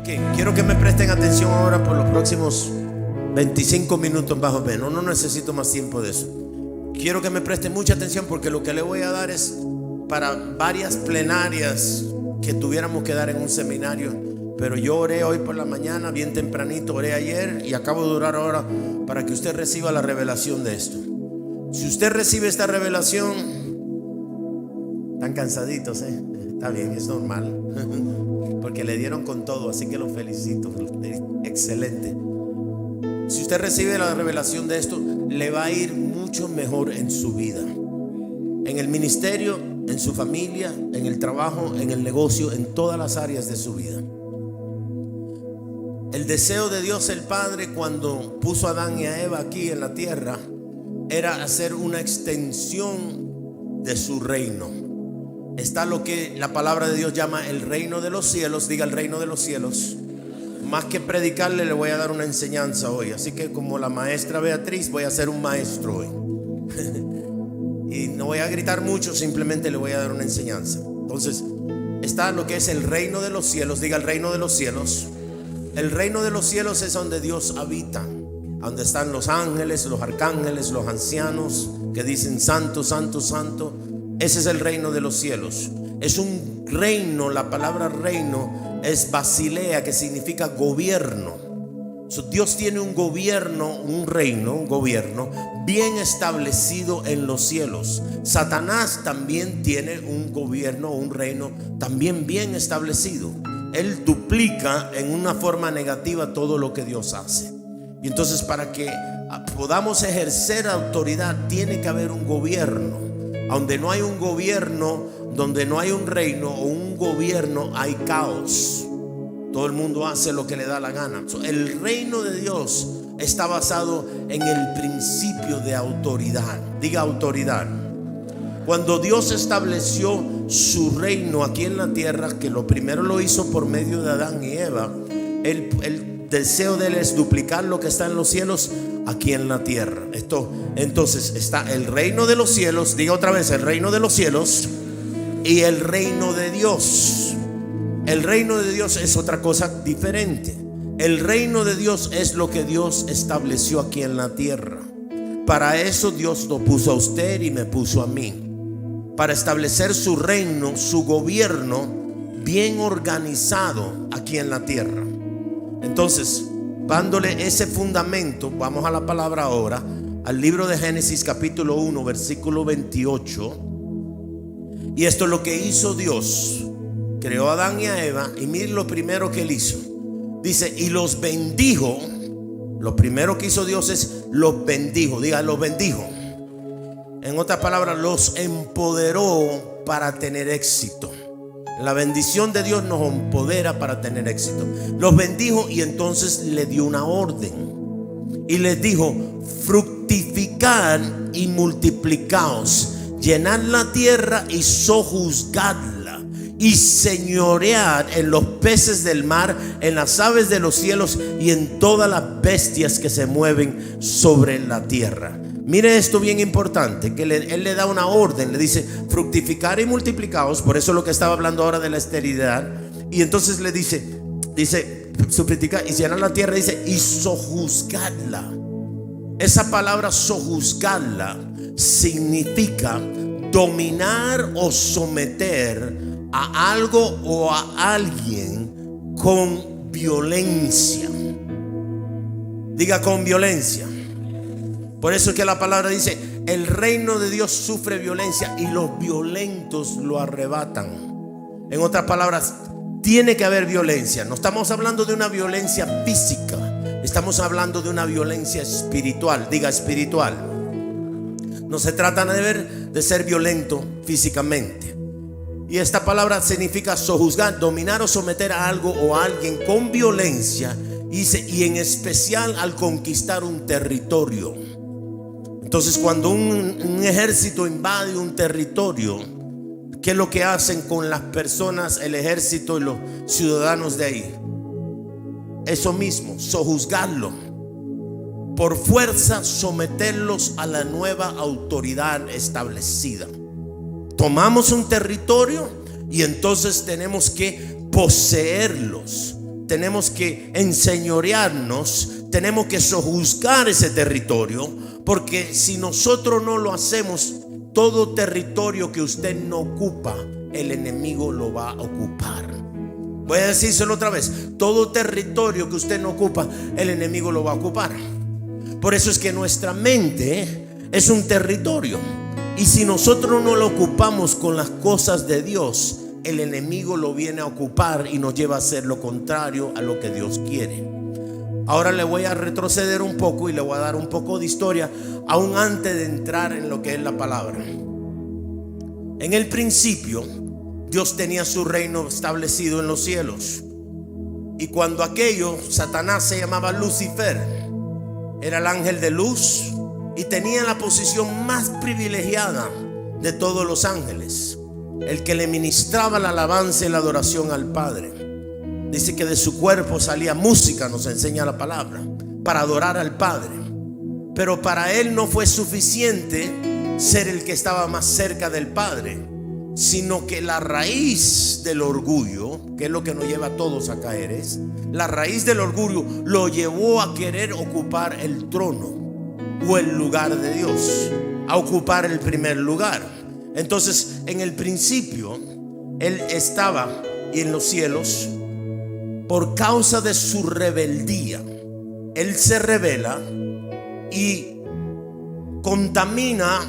Quiero que me presten atención ahora por los próximos 25 minutos más o menos. No necesito más tiempo de eso. Quiero que me presten mucha atención porque lo que le voy a dar es para varias plenarias que tuviéramos que dar en un seminario. Pero yo oré hoy por la mañana, bien tempranito, oré ayer y acabo de orar ahora para que usted reciba la revelación de esto. Si usted recibe esta revelación, están cansaditos, está bien, es normal, porque le dieron con todo, así que los felicito, excelente. Si usted recibe la revelación de esto, le va a ir mucho mejor en su vida, en el ministerio, en su familia, en el trabajo, en el negocio, en todas las áreas de su vida. El deseo de Dios el Padre cuando puso a Adán y a Eva aquí en la tierra era hacer una extensión de su reino. Está lo que la palabra de Dios llama el reino de los cielos. Diga el reino de los cielos. Más que predicarle, le voy a dar una enseñanza hoy. Así que como la maestra Beatriz, voy a ser un maestro hoy. Y no voy a gritar mucho, simplemente le voy a dar una enseñanza. Entonces, está lo que es el reino de los cielos. Diga el reino de los cielos. El reino de los cielos es donde Dios habita, donde están los ángeles, los arcángeles, los ancianos que dicen santo, santo, santo. Ese es el reino de los cielos. Es un reino, la palabra reino es basilea, que significa gobierno. Dios tiene un gobierno, un reino, un gobierno bien establecido en los cielos. Satanás también tiene un gobierno, un reino también bien establecido. Él duplica en una forma negativa todo lo que Dios hace. Y entonces, para que podamos ejercer autoridad, tiene que haber un gobierno. Donde no hay un gobierno, donde no hay un reino o un gobierno, hay caos. Todo el mundo hace lo que le da la gana. El reino de Dios está basado en el principio de autoridad. Diga autoridad. Cuando Dios estableció su reino aquí en la tierra, que lo primero lo hizo por medio de Adán y Eva, el deseo de él es duplicar lo que está en los cielos aquí en la tierra. Entonces está el reino de los cielos, diga otra vez, el reino de los cielos y el reino de Dios. El reino de Dios es otra cosa diferente. El reino de Dios es lo que Dios estableció aquí en la tierra. Para eso Dios lo puso a usted y me puso a mí, para establecer su reino, su gobierno bien organizado aquí en la tierra. Entonces, dándole ese fundamento, vamos a la palabra ahora, al libro de Génesis capítulo 1 versículo 28. Y esto es lo que hizo Dios. Creó a Adán y a Eva, y miren lo primero que él hizo. Dice, y los bendijo. Lo primero que hizo Dios es los bendijo. Diga, los bendijo. En otras palabras, los empoderó para tener éxito. La bendición de Dios nos empodera para tener éxito. Los bendijo y entonces le dio una orden. Y les dijo, fructificad y multiplicaos, llenad la tierra y sojuzgadla, y señoread en los peces del mar, en las aves de los cielos y en todas las bestias que se mueven sobre la tierra. Mire esto bien importante, que él le da una orden, le dice fructificar y multiplicaos. Por eso lo que estaba hablando ahora de la esterilidad. Y entonces le dice fructificar y llenar la tierra, dice y sojuzgadla. Esa palabra sojuzgadla significa dominar o someter a algo o a alguien con violencia. Diga, con violencia. Por eso es que la palabra dice, el reino de Dios sufre violencia y los violentos lo arrebatan. En otras palabras, tiene que haber violencia. No estamos hablando de una violencia física, estamos hablando de una violencia espiritual. Diga, espiritual. No se trata de ser violento físicamente. Y esta palabra significa sojuzgar, dominar o someter a algo o a alguien con violencia. Y en especial al conquistar un territorio. Entonces, cuando un ejército invade un territorio, ¿qué es lo que hacen con las personas, el ejército y los ciudadanos de ahí? Eso mismo, sojuzgarlo. Por fuerza, someterlos a la nueva autoridad establecida. Tomamos un territorio y entonces tenemos que poseerlos. tenemos que enseñorearnos, tenemos que sojuzgar ese territorio, porque si nosotros no lo hacemos, todo territorio que usted no ocupa, el enemigo lo va a ocupar. Voy a decírselo otra vez: todo territorio que usted no ocupa, el enemigo lo va a ocupar. Por eso es que nuestra mente es un territorio, y si nosotros no lo ocupamos con las cosas de Dios, el enemigo lo viene a ocupar y nos lleva a hacer lo contrario a lo que Dios quiere. Ahora le voy a retroceder un poco y le voy a dar un poco de historia, aún antes de entrar en lo que es la palabra. En el principio, Dios tenía su reino establecido en los cielos, y cuando aquello, Satanás se llamaba Lucifer, era el ángel de luz y tenía la posición más privilegiada de todos los ángeles, el que le ministraba la alabanza y la adoración al Padre. Dice que de su cuerpo salía música, nos enseña la palabra, para adorar al Padre. Pero para él no fue suficiente ser el que estaba más cerca del Padre, sino que la raíz del orgullo, que es lo que nos lleva a todos a caer, es la raíz del orgullo lo llevó a querer ocupar el trono o el lugar de Dios, a ocupar el primer lugar. Entonces, en el principio, él estaba en los cielos. Por causa de su rebeldía, él se rebela y contamina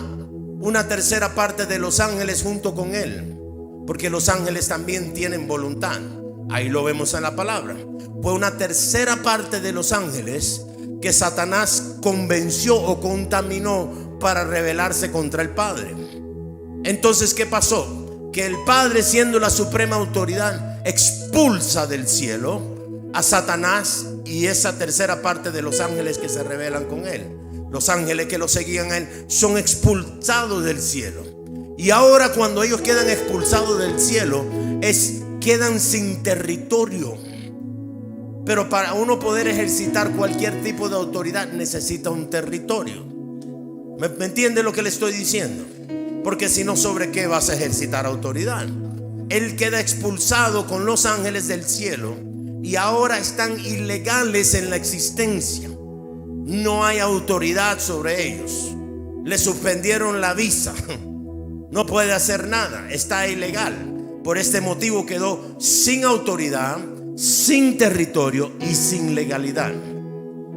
una tercera parte de los ángeles junto con él, porque los ángeles también tienen voluntad. Ahí lo vemos en la palabra. Fue una tercera parte de los ángeles que Satanás convenció o contaminó para rebelarse contra el Padre. Entonces, ¿qué pasó? Que el Padre, siendo la suprema autoridad, expulsa del cielo a Satanás y esa tercera parte de los ángeles que se rebelan con él. Los ángeles que lo seguían a él son expulsados del cielo. Y ahora, cuando ellos quedan expulsados del cielo, quedan sin territorio. Pero para uno poder ejercitar cualquier tipo de autoridad necesita un territorio. ¿Me entiende lo que le estoy diciendo? Porque si no, ¿sobre qué vas a ejercitar autoridad? Él queda expulsado con los ángeles del cielo y ahora están ilegales en la existencia. No hay autoridad sobre ellos. Le suspendieron la visa. No puede hacer nada. Está ilegal. Por este motivo quedó sin autoridad, sin territorio y sin legalidad.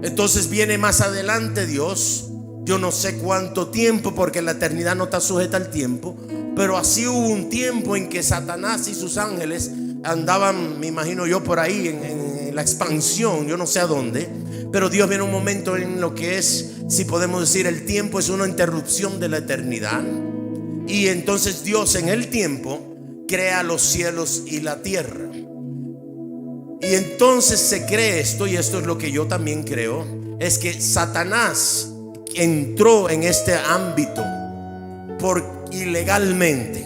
Entonces viene más adelante Dios. Yo no sé cuánto tiempo, porque la eternidad no está sujeta al tiempo, pero así hubo un tiempo en que Satanás y sus ángeles andaban, me imagino yo, por ahí en la expansión, yo no sé a dónde. Pero Dios viene un momento en lo que es, si podemos decir, el tiempo es una interrupción de la eternidad. Y entonces Dios en el tiempo crea los cielos y la tierra. Y entonces se cree esto, y esto es lo que yo también creo, es que Satanás entró en este ámbito ilegalmente,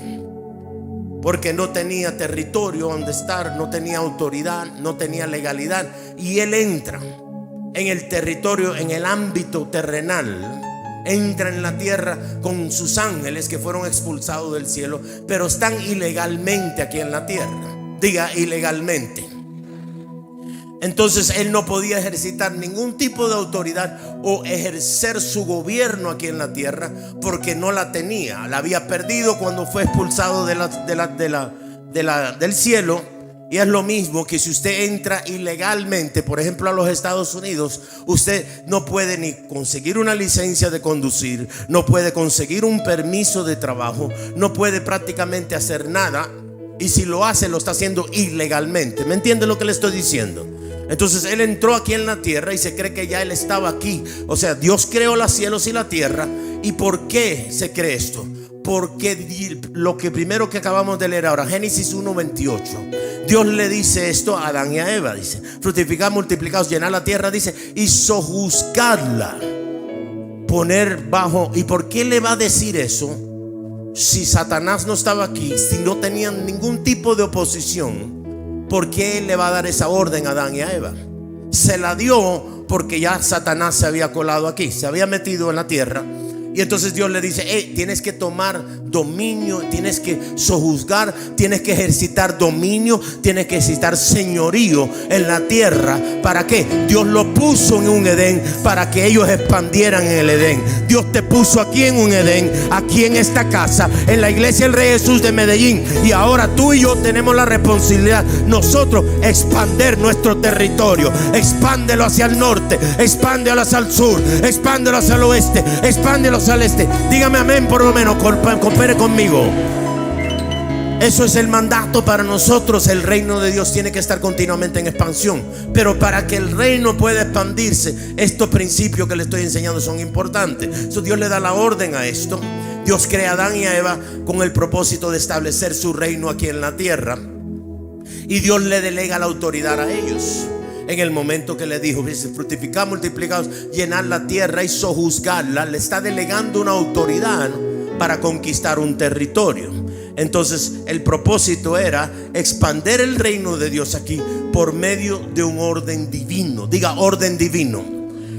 porque no tenía territorio donde estar, no tenía autoridad, no tenía legalidad, y él entra en el territorio, en el ámbito terrenal, entra en la tierra con sus ángeles que fueron expulsados del cielo, pero están ilegalmente aquí en la tierra. Diga, ilegalmente. Entonces él no podía ejercitar ningún tipo de autoridad o ejercer su gobierno aquí en la tierra, porque no la tenía. La había perdido cuando fue expulsado del cielo. Y es lo mismo que si usted entra ilegalmente, por ejemplo, a los Estados Unidos, usted no puede ni conseguir una licencia de conducir, no puede conseguir un permiso de trabajo, no puede prácticamente hacer nada. Y si lo hace, lo está haciendo ilegalmente. ¿Me entiende lo que le estoy diciendo? Entonces él entró aquí en la tierra y se cree que ya él estaba aquí. O sea, Dios creó los cielos y la tierra. ¿Y por qué se cree esto? Porque lo que primero que acabamos de leer ahora, Génesis 1:28, Dios le dice esto a Adán y a Eva. Dice: fructificad, multiplicaos, llenad la tierra, dice, y sojuzgadla, poner bajo. ¿Y por qué le va a decir eso? Si Satanás no estaba aquí, si no tenían ningún tipo de oposición, ¿por qué él le va a dar esa orden a Adán y a Eva? Se la dio porque ya Satanás se había colado aquí, se había metido en la tierra. Y entonces Dios le dice: tienes que tomar dominio, tienes que sojuzgar, tienes que ejercitar dominio, tienes que ejercitar señorío en la tierra. ¿Para qué? Dios lo puso en un Edén para que ellos expandieran en el Edén. Dios te puso aquí en un Edén, aquí en esta casa, en la iglesia del Rey Jesús de Medellín. Y ahora tú y yo tenemos la responsabilidad, nosotros, expander nuestro territorio. Expándelo hacia el norte, expándelo hacia el sur, expándelo hacia el oeste, expándelo hacia el este. Dígame amén por lo menos, coopere conmigo. Eso es el mandato para nosotros. El reino de Dios tiene que estar continuamente en expansión. Pero para que el reino pueda expandirse, estos principios que le estoy enseñando son importantes. Entonces Dios le da la orden a esto. Dios crea a Adán y a Eva con el propósito de establecer su reino aquí en la tierra. Y Dios le delega la autoridad a ellos. En el momento que le dijo, fructificad, multiplicaos, llenar la tierra y sojuzgarla, le está delegando una autoridad para conquistar un territorio. Entonces el propósito era expandir el reino de Dios aquí por medio de un orden divino. Diga orden divino,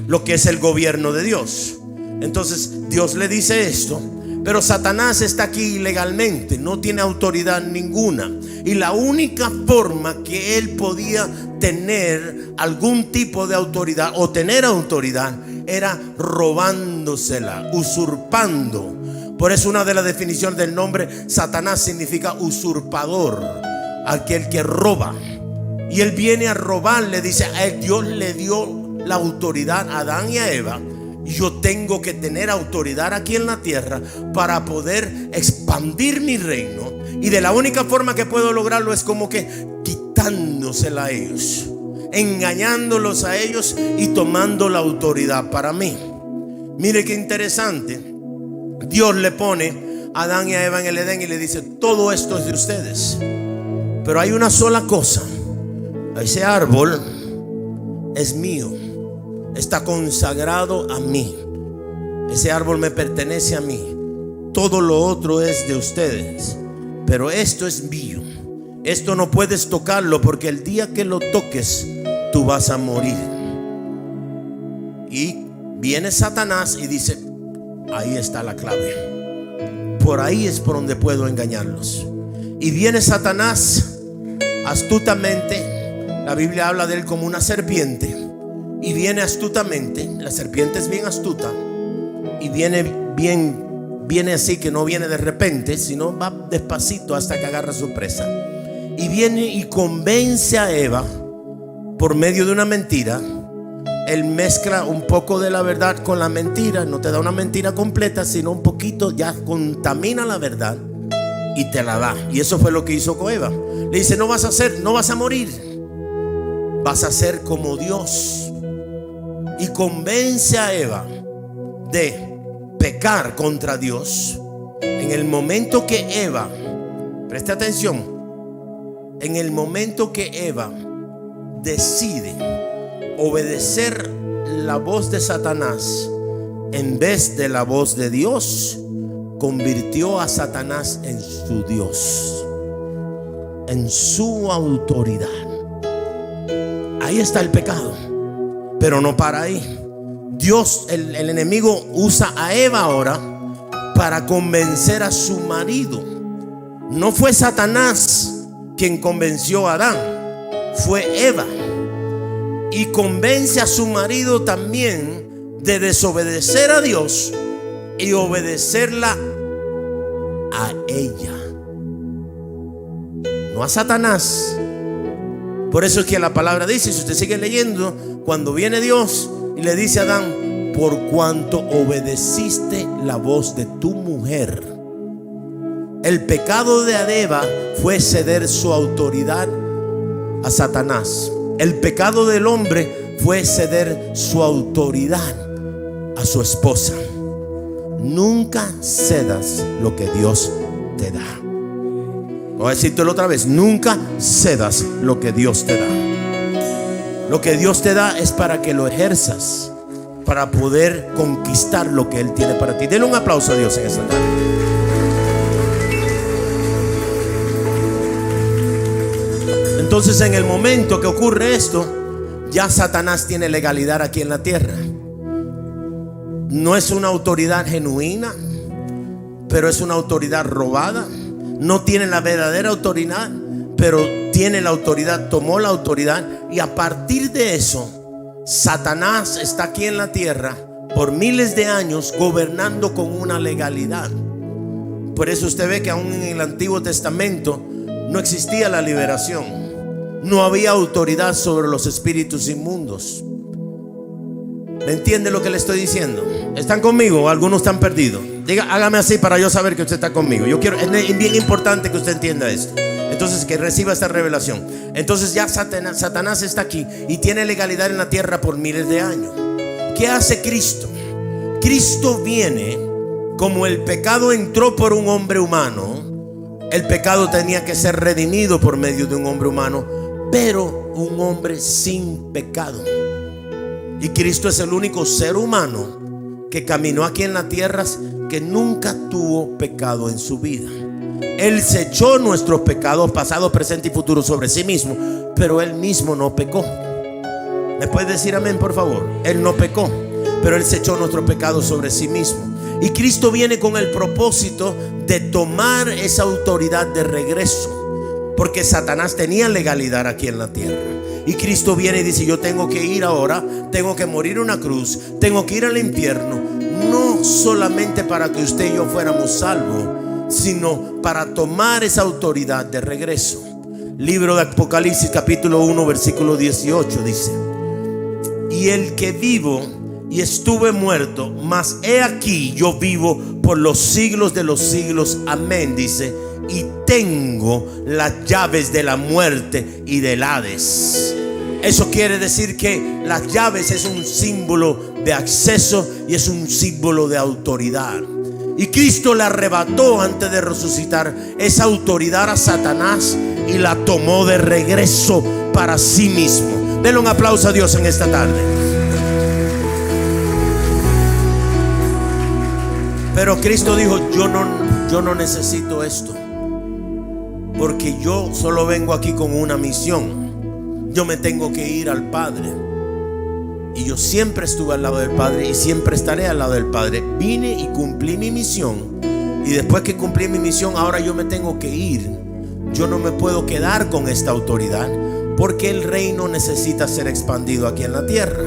lo que es el gobierno de Dios. Entonces Dios le dice esto, pero Satanás está aquí ilegalmente, no tiene autoridad ninguna. Y la única forma que él podía tener algún tipo de autoridad o tener autoridad era robándosela, usurpando. Por eso una de las definiciones del nombre Satanás significa usurpador, aquel que roba. Y él viene a robar, le dice a él, Dios le dio la autoridad a Adán y a Eva. Yo tengo que tener autoridad aquí en la tierra para poder expandir mi reino. Y de la única forma que puedo lograrlo es como que quitándosela a ellos, engañándolos a ellos y tomando la autoridad para mí. Mire qué interesante. Dios le pone a Adán y a Eva en el Edén y le dice, todo esto es de ustedes, pero hay una sola cosa: ese árbol es mío, está consagrado a mí, ese árbol me pertenece a mí, todo lo otro es de ustedes, pero esto es mío. Esto no puedes tocarlo, porque el día que lo toques tú vas a morir. Y viene Satanás y dice, ahí está la clave, por ahí es por donde puedo engañarlos. Y viene Satanás astutamente, la Biblia habla de él como una serpiente, y viene astutamente. La serpiente es bien astuta y viene así, que no viene de repente, sino va despacito hasta que agarra su presa. Y viene y convence a Eva por medio de una mentira. Él mezcla un poco de la verdad con la mentira. No te da una mentira completa, sino un poquito, ya contamina la verdad y te la da. Y eso fue lo que hizo con Eva. Le dice, no vas a morir, vas a ser como Dios. Y convence a Eva de pecar contra Dios. En el momento que Eva, preste atención, en el momento que Eva decide obedecer la voz de Satanás en vez de la voz de Dios, convirtió a Satanás en su Dios, en su autoridad. Ahí está el pecado, pero no para ahí. Dios, el enemigo, usa a Eva ahora para convencer a su marido. No fue Satanás quien convenció a Adán, fue Eva. Y convence a su marido también de desobedecer a Dios y obedecerla a ella, no a Satanás. Por eso es que la palabra dice, si usted sigue leyendo, cuando viene Dios y le dice a Adán, por cuanto obedeciste la voz de tu mujer. El pecado de Eva fue ceder su autoridad a Satanás. El pecado del hombre fue ceder su autoridad a su esposa. Nunca cedas lo que Dios te da. Voy a decírtelo otra vez, nunca cedas lo que Dios te da. Lo que Dios te da es para que lo ejerzas, para poder conquistar lo que Él tiene para ti. Denle un aplauso a Dios en esta tarde. Entonces, en el momento que ocurre esto, ya Satanás tiene legalidad aquí en la tierra. No es una autoridad genuina, pero es una autoridad robada. No tiene la verdadera autoridad, pero tiene la autoridad, tomó la autoridad. Y a partir de eso, Satanás está aquí en la tierra por miles de años gobernando con una legalidad. Por eso usted ve que aún en el Antiguo Testamento no existía la liberación. No había autoridad sobre los espíritus inmundos. ¿Me entiende lo que le estoy diciendo? ¿Están conmigo o algunos están perdidos? Diga, hágame así para yo saber que usted está conmigo. Yo quiero, es bien importante que usted entienda esto. Entonces, que reciba esta revelación. Entonces ya Satanás está aquí y tiene legalidad en la tierra por miles de años. ¿Qué hace Cristo? Cristo viene, como el pecado entró por un hombre humano, el pecado tenía que ser redimido por medio de un hombre humano, pero un hombre sin pecado. Y Cristo es el único ser humano que caminó aquí en la tierra que nunca tuvo pecado en su vida. Él se echó nuestros pecados pasados, presentes y futuros sobre sí mismo, pero Él mismo no pecó. ¿Me puede decir amén, por favor? Él no pecó, pero Él se echó nuestros pecados sobre sí mismo. Y Cristo viene con el propósito de tomar esa autoridad de regreso, porque Satanás tenía legalidad aquí en la tierra. Y Cristo viene y dice: yo tengo que ir ahora, tengo que morir en una cruz, tengo que ir al infierno, no solamente para que usted y yo fuéramos salvos, sino para tomar esa autoridad de regreso. Libro de Apocalipsis capítulo 1 versículo 18 dice: y el que vivo y estuve muerto, mas he aquí yo vivo por los siglos de los siglos, amén, dice, y tengo las llaves de la muerte y del Hades. Eso quiere decir que las llaves es un símbolo de acceso y es un símbolo de autoridad. Y Cristo le arrebató antes de resucitar esa autoridad a Satanás y la tomó de regreso para sí mismo. Denle un aplauso a Dios en esta tarde. Pero Cristo dijo: yo no necesito esto, porque yo solo vengo aquí con una misión. Yo me tengo que ir al Padre. Y yo siempre estuve al lado del Padre y siempre estaré al lado del Padre. Vine y cumplí mi misión. Y después que cumplí mi misión, ahora yo me tengo que ir. Yo no me puedo quedar con esta autoridad, porque el reino necesita ser expandido aquí en la tierra.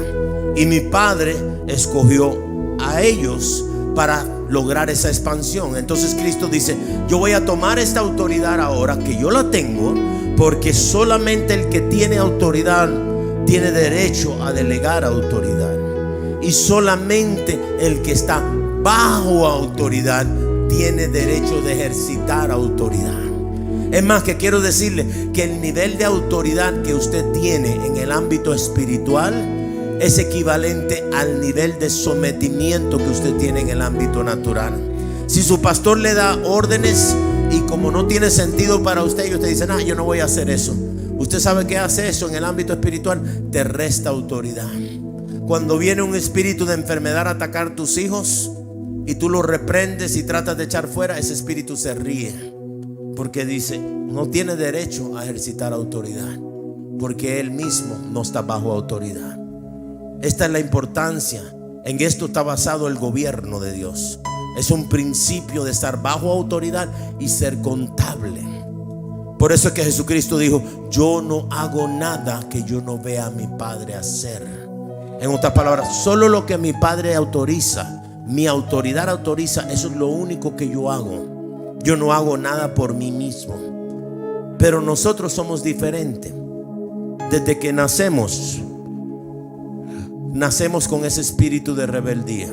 Y mi Padre escogió a ellos para lograr esa expansión. Entonces Cristo dice: yo voy a tomar esta autoridad ahora que yo la tengo, porque solamente el que tiene autoridad tiene derecho a delegar autoridad, y solamente el que está bajo autoridad tiene derecho de ejercitar autoridad. Es más, que quiero decirle que el nivel de autoridad que usted tiene en el ámbito espiritual es equivalente al nivel de sometimiento que usted tiene en el ámbito natural. Si su pastor le da órdenes y como no tiene sentido para usted, y usted dice: no, yo no voy a hacer eso. Usted sabe que hace eso en el ámbito espiritual, te resta autoridad. Cuando viene un espíritu de enfermedad a atacar tus hijos y tú lo reprendes y tratas de echar fuera, ese espíritu se ríe, porque dice: no tiene derecho a ejercitar autoridad, porque él mismo no está bajo autoridad. Esta es la importancia. En esto está basado el gobierno de Dios. Es un principio de estar bajo autoridad y ser contable. Por eso es que Jesucristo dijo: yo no hago nada que yo no vea a mi Padre hacer. En otras palabras, solo lo que mi Padre autoriza, mi autoridad autoriza, eso es lo único que yo hago. Yo no hago nada por mí mismo. Pero nosotros somos diferentes. Desde que nacemos con ese espíritu de rebeldía.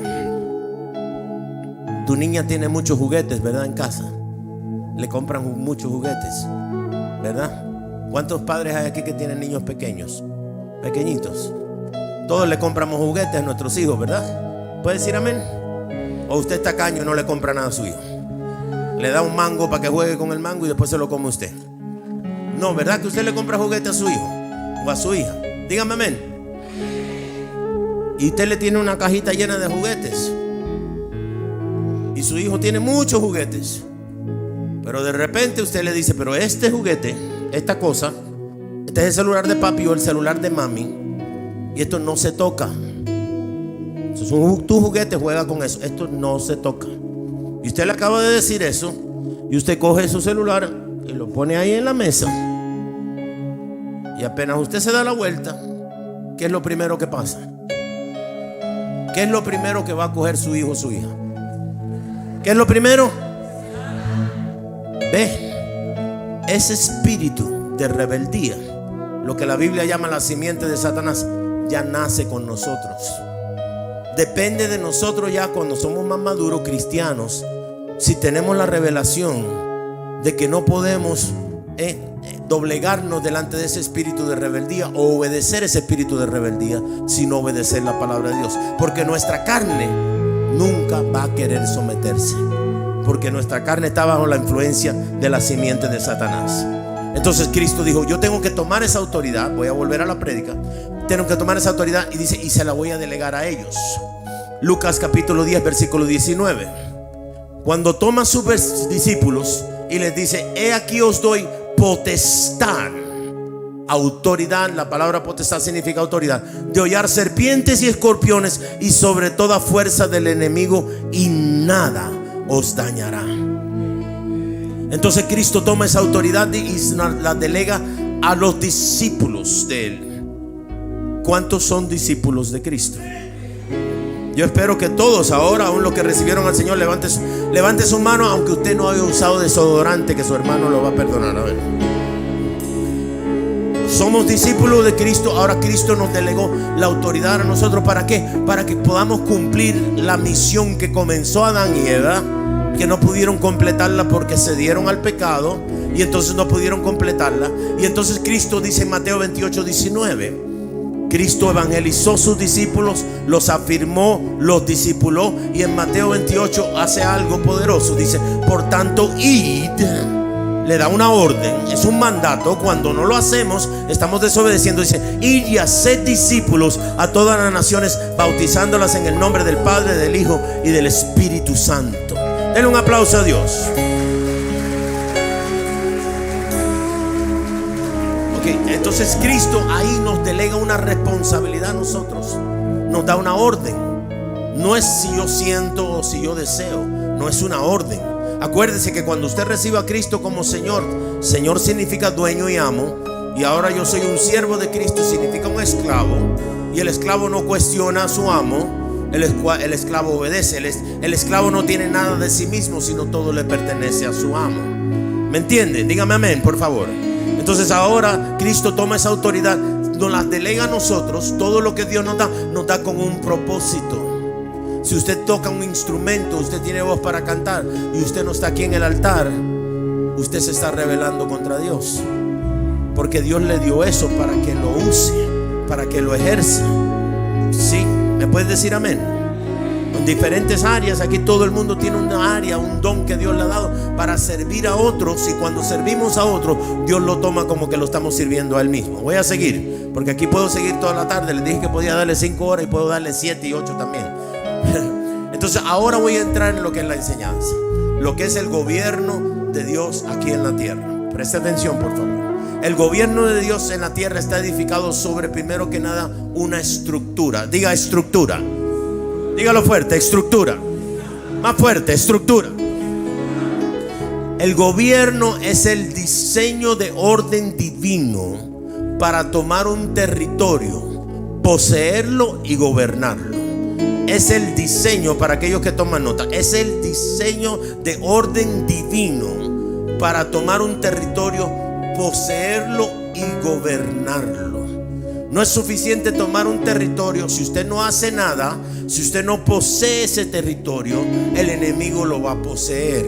Tu niña tiene muchos juguetes, ¿verdad? En casa le compran muchos juguetes, ¿verdad? ¿Cuántos padres hay aquí que tienen niños pequeños? Pequeñitos. Todos le compramos juguetes a nuestros hijos, ¿verdad? ¿Puede decir amén? ¿O usted está tacaño y no le compra nada a su hijo? Le da un mango para que juegue con el mango y después se lo come usted. No, ¿verdad que usted le compra juguete a su hijo o a su hija? Dígame amén. Y usted le tiene una cajita llena de juguetes y su hijo tiene muchos juguetes, pero de repente usted le dice: pero este juguete, esta cosa, este es el celular de papi o el celular de mami, y esto no se toca. Tu juguete, juega con eso, esto no se toca. Y usted le acaba de decir eso, y usted coge su celular y lo pone ahí en la mesa. Y apenas usted se da la vuelta, ¿qué es lo primero que pasa? ¿Qué es lo primero que va a coger su hijo o su hija? ¿Qué es lo primero? Ve, ese espíritu de rebeldía, lo que la Biblia llama la simiente de Satanás, ya nace con nosotros. Depende de nosotros ya cuando somos más maduros cristianos, si tenemos la revelación de que no podemos doblegarnos delante de ese espíritu de rebeldía o obedecer ese espíritu de rebeldía, sino obedecer la palabra de Dios. Porque nuestra carne nunca va a querer someterse, porque nuestra carne está bajo la influencia de la simiente de Satanás. Entonces Cristo dijo: yo tengo que tomar esa autoridad. Voy a volver a la prédica. Tengo que tomar esa autoridad, y dice: y se la voy a delegar a ellos. Lucas capítulo 10 versículo 19. Cuando toma a sus discípulos y les dice: he aquí os doy potestad, autoridad. La palabra potestad significa autoridad, de hollar serpientes y escorpiones y sobre toda fuerza del enemigo, y nada os dañará. Entonces Cristo toma esa autoridad y la delega a los discípulos de Él. ¿Cuántos son discípulos de Cristo? Yo espero que todos ahora, aún los que recibieron al Señor, levante su mano, aunque usted no haya usado desodorante, que su hermano lo va a perdonar. A ver. Somos discípulos de Cristo. Ahora Cristo nos delegó la autoridad a nosotros. ¿Para qué? Para que podamos cumplir la misión que comenzó Adán y Eva, que no pudieron completarla porque se dieron al pecado, y entonces no pudieron completarla. Y entonces Cristo dice en Mateo 28, 19, Cristo evangelizó sus discípulos, los afirmó, los discipuló, y en Mateo 28 hace algo poderoso. Dice: por tanto, id. Le da una orden, es un mandato. Cuando no lo hacemos, estamos desobedeciendo. Dice: id y haced discípulos a todas las naciones, bautizándolas en el nombre del Padre, del Hijo y del Espíritu Santo. Denle un aplauso a Dios. Entonces Cristo ahí nos delega una responsabilidad a nosotros, nos da una orden. No es si yo siento o si yo deseo, no es una orden. Acuérdese que cuando usted reciba a Cristo como Señor, Señor significa dueño y amo, y ahora yo soy un siervo de Cristo, significa un esclavo. Y el esclavo no cuestiona a su amo, el esclavo obedece. El esclavo no tiene nada de sí mismo, sino todo le pertenece a su amo. ¿Me entienden? Dígame amén, por favor. Entonces ahora Cristo toma esa autoridad, nos la delega a nosotros. Todo lo que Dios nos da con un propósito. Si usted toca un instrumento, usted tiene voz para cantar, y usted no está aquí en el altar, usted se está rebelando contra Dios, porque Dios le dio eso para que lo use, para que lo ejerza. ¿Sí? ¿Me puedes decir amén? En diferentes áreas, aquí todo el mundo tiene una área, un don que Dios le ha dado para servir a otros, y cuando servimos a otros, Dios lo toma como que lo estamos sirviendo a Él mismo. Voy a seguir, porque aquí puedo seguir toda la tarde. Les dije que podía darle 5 horas y puedo darle 7 y 8 también. Entonces ahora voy a entrar en lo que es la enseñanza, lo que es el gobierno de Dios aquí en la tierra. Preste atención, por favor. El gobierno de Dios en la tierra está edificado sobre, primero que nada, una estructura. Diga estructura. Dígalo fuerte: estructura. Más fuerte: estructura. El gobierno es el diseño de orden divino para tomar un territorio, poseerlo y gobernarlo. Es el diseño, para aquellos que toman nota, es el diseño de orden divino para tomar un territorio, poseerlo y gobernarlo. No es suficiente tomar un territorio si usted no hace nada. Si usted no posee ese territorio, el enemigo lo va a poseer.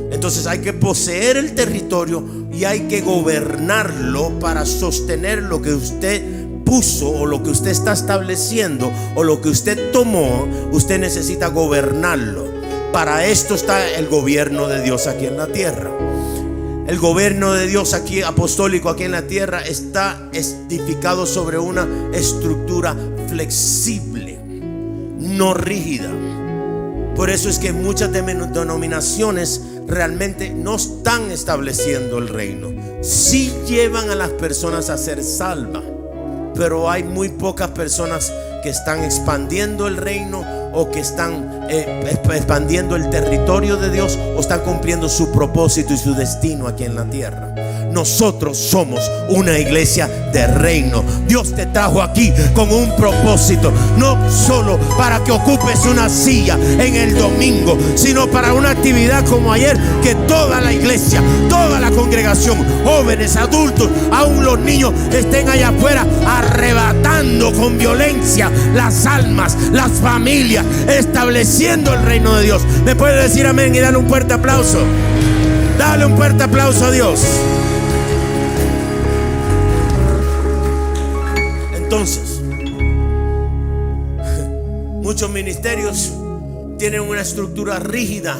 Entonces hay que poseer el territorio y hay que gobernarlo para sostener lo que usted puso, o lo que usted está estableciendo, o lo que usted tomó. Usted necesita gobernarlo. Para esto está el gobierno de Dios aquí en la tierra. El gobierno de Dios aquí, apostólico, aquí en la tierra, está edificado sobre una estructura flexible, no rígida. Por eso es que muchas denominaciones realmente no están estableciendo el reino. Sí llevan a las personas a ser salvas, pero hay muy pocas personas que están expandiendo el reino o que están expandiendo el territorio de Dios, o están cumpliendo su propósito y su destino aquí en la tierra. Nosotros somos una iglesia de reino. Dios te trajo aquí con un propósito, no solo para que ocupes una silla en el domingo, sino para una actividad como ayer, que toda la iglesia, toda la congregación, jóvenes, adultos, aún los niños, estén allá afuera arrebatando con violencia las almas, las familias, estableciendo el reino de Dios. ¿Me puede decir amén y darle un fuerte aplauso? Dale un fuerte aplauso a Dios. Entonces, muchos ministerios tienen una estructura rígida,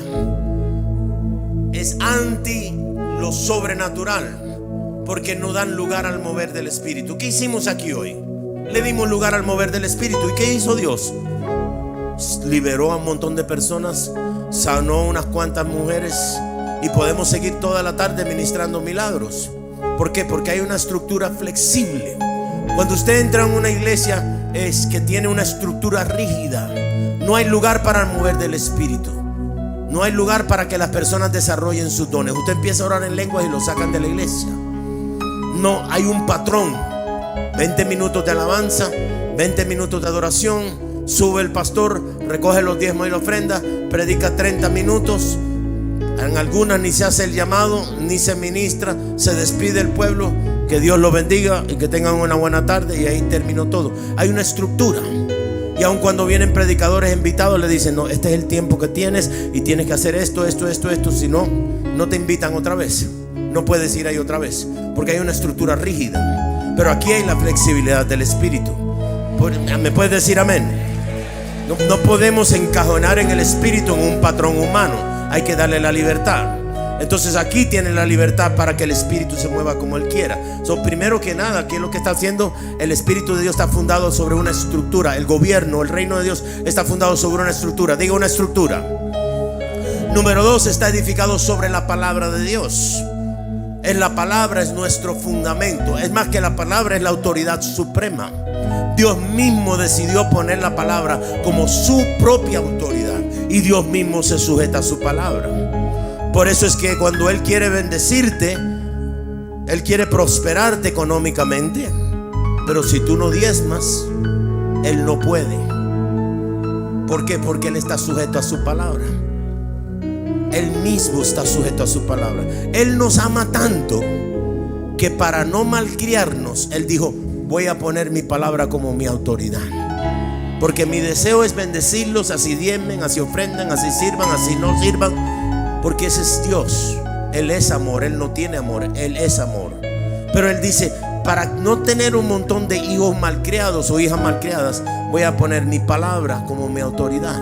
es anti lo sobrenatural, porque no dan lugar al mover del Espíritu. ¿Qué hicimos aquí hoy? Le dimos lugar al mover del Espíritu. ¿Y qué hizo Dios? Liberó a un montón de personas, sanó a unas cuantas mujeres, y podemos seguir toda la tarde ministrando milagros. ¿Por qué? Porque hay una estructura flexible. Cuando usted entra en una iglesia es que tiene una estructura rígida. No hay lugar para el mover del Espíritu. No hay lugar para que las personas desarrollen sus dones. Usted empieza a orar en lenguas y lo sacan de la iglesia. No hay un patrón. 20 minutos de alabanza, 20 minutos de adoración. Sube el pastor, recoge los diezmos y la ofrenda, predica 30 minutos. En algunas ni se hace el llamado, ni se ministra, se despide el pueblo. Que Dios los bendiga y que tengan una buena tarde, y ahí terminó todo. Hay una estructura. Y aun cuando vienen predicadores invitados, le dicen: no, este es el tiempo que tienes y tienes que hacer esto. Si no, no te invitan otra vez. No puedes ir ahí otra vez, porque hay una estructura rígida. Pero aquí hay la flexibilidad del Espíritu. ¿Me puedes decir amén? No podemos encajonar en el Espíritu en un patrón humano. Hay que darle la libertad. Entonces aquí tiene la libertad para que el Espíritu se mueva como Él quiera. Primero que nada, ¿qué es lo que está haciendo? El Espíritu de Dios está fundado sobre una estructura. El gobierno, el reino de Dios está fundado sobre una estructura. Diga, una estructura. Número 2, está edificado sobre la palabra de Dios. La palabra es nuestro fundamento. Es más que la palabra, es la autoridad suprema. Dios mismo decidió poner la palabra como su propia autoridad, y Dios mismo se sujeta a su palabra. Por eso es que cuando Él quiere bendecirte, Él quiere prosperarte económicamente, pero si tú no diezmas, Él no puede. ¿Por qué? Porque Él está sujeto a su palabra. Él mismo está sujeto a su palabra. Él nos ama tanto que para no malcriarnos, Él dijo: voy a poner mi palabra como mi autoridad. Porque mi deseo es bendecirlos, así diezmen, así ofrendan, así sirvan, así no sirvan. Porque ese es Dios. Él es amor. Él no tiene amor, Él es amor. Pero Él dice: para no tener un montón de hijos malcriados o hijas malcriadas, voy a poner mi palabra como mi autoridad.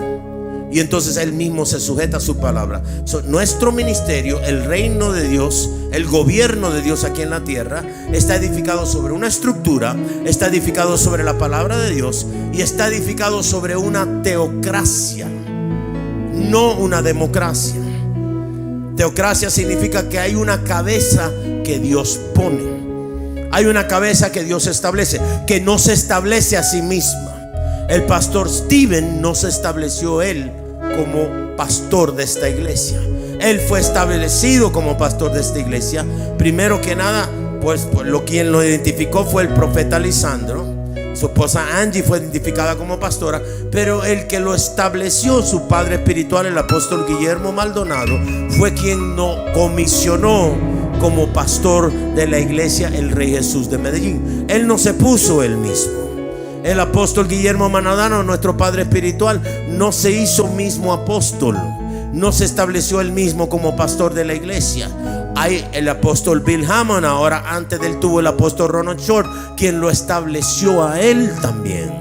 Y entonces Él mismo se sujeta a su palabra. Nuestro ministerio, el reino de Dios, el gobierno de Dios aquí en la tierra, está edificado sobre una estructura, está edificado sobre la palabra de Dios, y está edificado sobre una teocracia, no una democracia. Teocracia significa que hay una cabeza que Dios pone. Hay una cabeza que Dios establece, que no se establece a sí misma. El pastor Steven no se estableció él como pastor de esta iglesia. Él fue establecido como pastor de esta iglesia. Primero que nada, pues quien lo identificó fue el profeta Lisandro. Su esposa Angie fue identificada como pastora, pero el que lo estableció, su padre espiritual, el apóstol Guillermo Maldonado, fue quien lo comisionó como pastor de la iglesia El Rey Jesús de Medellín. Él no se puso él mismo. El apóstol Guillermo Maldonado, nuestro padre espiritual, no se hizo mismo apóstol, no se estableció él mismo como pastor de la iglesia. Hay el apóstol Bill Hammond, ahora antes de él tuvo el apóstol Ronald Short, quien lo estableció a él también.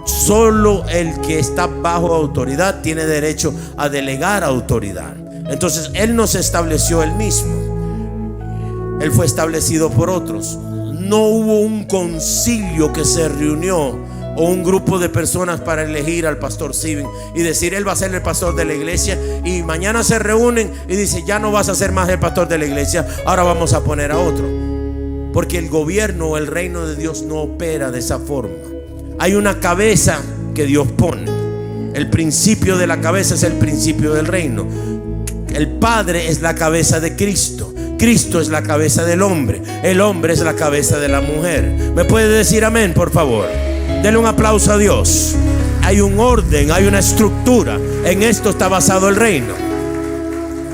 Solo el que está bajo autoridad tiene derecho a delegar autoridad. Entonces él no se estableció él mismo, él fue establecido por otros. No hubo un concilio que se reunió o un grupo de personas para elegir al pastor Steven y decir: él va a ser el pastor de la iglesia, y mañana se reúnen y dicen: ya no vas a ser más el pastor de la iglesia, ahora vamos a poner a otro. Porque el gobierno o el reino de Dios no opera de esa forma. Hay una cabeza que Dios pone. El principio de la cabeza es el principio del reino. El Padre es la cabeza de Cristo. Cristo es la cabeza del hombre. El hombre es la cabeza de la mujer. ¿Me puede decir amén, por favor? Denle un aplauso a Dios. Hay un orden, hay una estructura. En esto está basado el reino.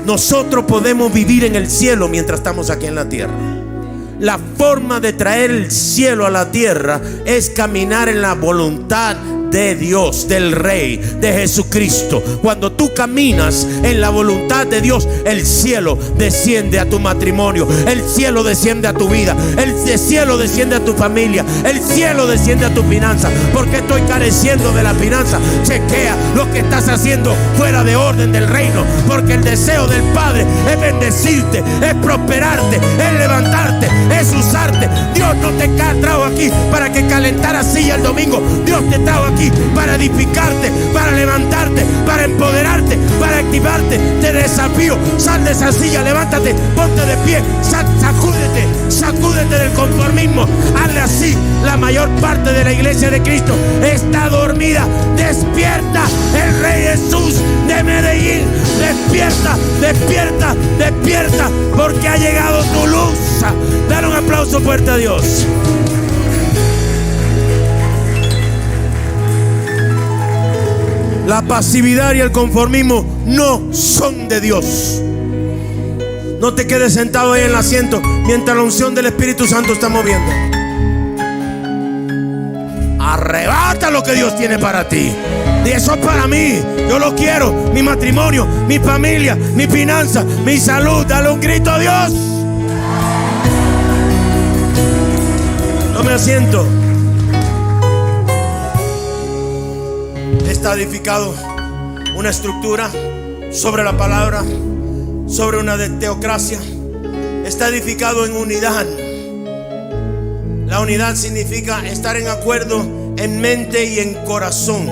Nosotros podemos vivir en el cielo mientras estamos aquí en la tierra. La forma de traer el cielo a la tierra es caminar en la voluntad de Dios, del Rey, de Jesucristo. Cuando tú caminas en la voluntad de Dios, el cielo desciende a tu matrimonio, el cielo desciende a tu vida, el cielo desciende a tu familia, el cielo desciende a tu finanza. ¿Por qué estoy careciendo de la finanza? Chequea lo que estás haciendo fuera de orden del reino, porque el deseo del Padre es bendecirte, es prosperarte, es levantarte, es usarte. Dios no te trajo aquí para que calentaras silla el domingo. Dios te trajo aquí para edificarte, para levantarte, para empoderarte, para activarte. Te desafío, sal de esa silla, levántate, ponte de pie, sacúdete del conformismo. Hazle así. La mayor parte de la iglesia de Cristo está dormida. Despierta, el Rey Jesús de Medellín. Despierta, despierta, despierta, porque ha llegado tu luz. Dale un aplauso fuerte a Dios. La pasividad y el conformismo no son de Dios. No te quedes sentado ahí en el asiento mientras la unción del Espíritu Santo está moviendo. Arrebata lo que Dios tiene para ti. Y eso es para mí. Yo lo quiero. Mi matrimonio, mi familia, mi finanza, mi salud. Dale un grito a Dios. Tome asiento. Está edificado una estructura sobre la palabra, sobre una teocracia. Está edificado en unidad. La unidad significa estar en acuerdo en mente y en corazón.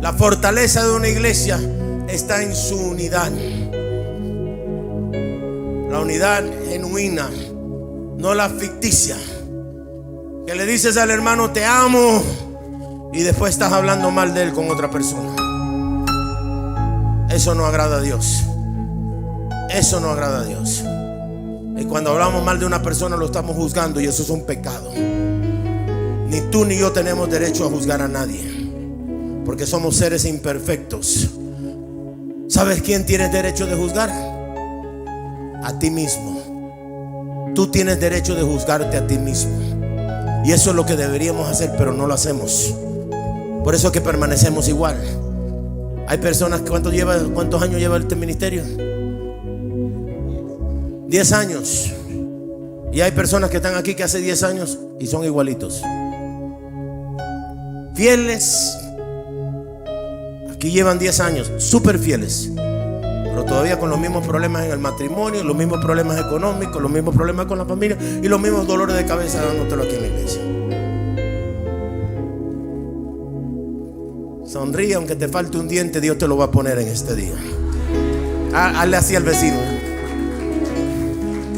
La fortaleza de una iglesia está en su unidad. La unidad genuina, no la ficticia. Que le dices al hermano te amo y después estás hablando mal de él con otra persona. Eso no agrada a Dios. Eso no agrada a Dios. Y cuando hablamos mal de una persona lo estamos juzgando, y eso es un pecado. Ni tú ni yo tenemos derecho a juzgar a nadie, porque somos seres imperfectos. ¿Sabes quién tiene derecho de juzgar? A ti mismo. Tú tienes derecho de juzgarte a ti mismo. Y eso es lo que deberíamos hacer, pero no lo hacemos. Por eso es que permanecemos igual. Hay personas que ¿cuántos años lleva este ministerio? 10 años. Y hay personas que están aquí que hace 10 años y son igualitos. Fieles. Aquí llevan 10 años, súper fieles, pero todavía con los mismos problemas en el matrimonio, los mismos problemas económicos, los mismos problemas con la familia y los mismos dolores de cabeza dándotelo aquí en la iglesia. Sonríe, aunque te falte un diente, Dios te lo va a poner en este día. Hazle así al vecino.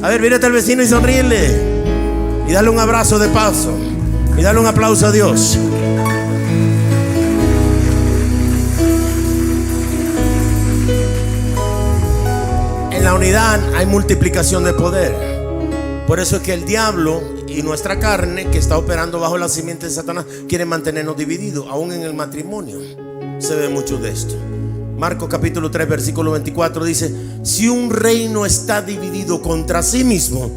A ver, mírate al vecino y sonríele. Y dale un abrazo de paso. Y dale un aplauso a Dios. En la unidad hay multiplicación de poder. Por eso es que el diablo y nuestra carne, que está operando bajo la simiente de Satanás, quiere mantenernos divididos. Aún en el matrimonio se ve mucho de esto. Marcos capítulo 3 versículo 24 dice: si un reino está dividido contra sí mismo,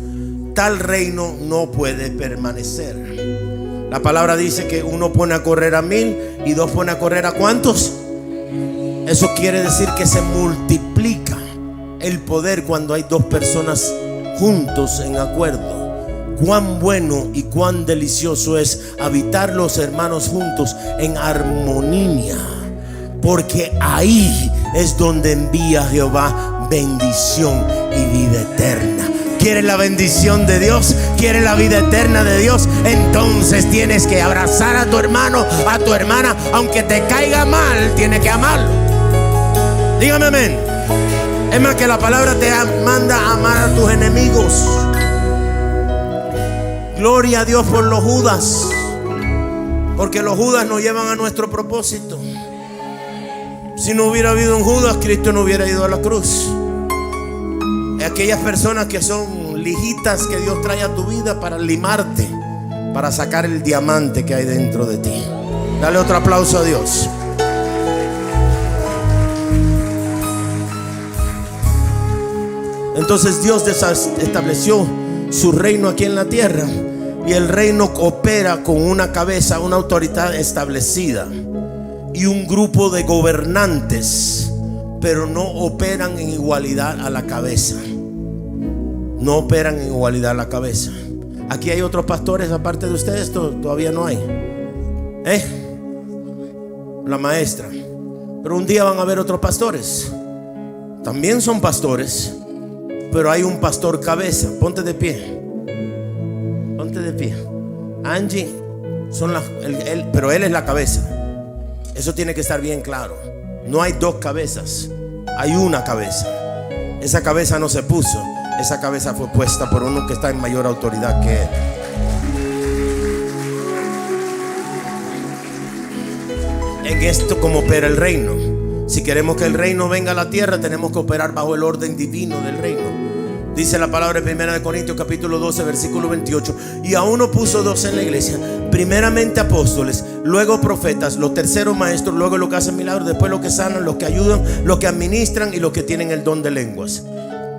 tal reino no puede permanecer. La palabra dice que uno pone a correr a 1000 y dos pone a correr a ¿cuántos? Eso quiere decir que se multiplica el poder cuando hay dos personas juntos en acuerdo. Cuán bueno y cuán delicioso es habitar los hermanos juntos en armonía, porque ahí es donde envía Jehová bendición y vida eterna. ¿Quieres la bendición de Dios? ¿Quieres la vida eterna de Dios? Entonces tienes que abrazar a tu hermano, a tu hermana. Aunque te caiga mal, tienes que amarlo. Dígame amén. Es más, que la palabra te manda a amar a tus enemigos. Gloria a Dios por los Judas, porque los Judas nos llevan a nuestro propósito. Si no hubiera habido un Judas, Cristo no hubiera ido a la cruz. Aquellas personas que son lijitas que Dios trae a tu vida para limarte, para sacar el diamante que hay dentro de ti. Dale otro aplauso a Dios. Entonces Dios estableció su reino aquí en la tierra, y el reino opera con una cabeza, una autoridad establecida y un grupo de gobernantes, pero no operan en igualdad a la cabeza. No operan en igualdad a la cabeza. Aquí hay otros pastores aparte de ustedes, todavía no hay. La maestra. Pero un día van a haber otros pastores. También son pastores, pero hay un pastor cabeza. Ponte de pie. Ponte de pie. Angie, pero él es la cabeza. Eso tiene que estar bien claro. No hay dos cabezas, hay una cabeza. Esa cabeza no se puso, esa cabeza fue puesta por uno que está en mayor autoridad que él. En esto como opera el reino. Si queremos que el reino venga a la tierra, tenemos que operar bajo el orden divino del reino. Dice la palabra en 1 Corintios capítulo 12 versículo 28. Y a uno puso dos en la iglesia, primeramente apóstoles, luego profetas, los terceros maestros, luego los que hacen milagros, después los que sanan, los que ayudan, los que administran y los que tienen el don de lenguas.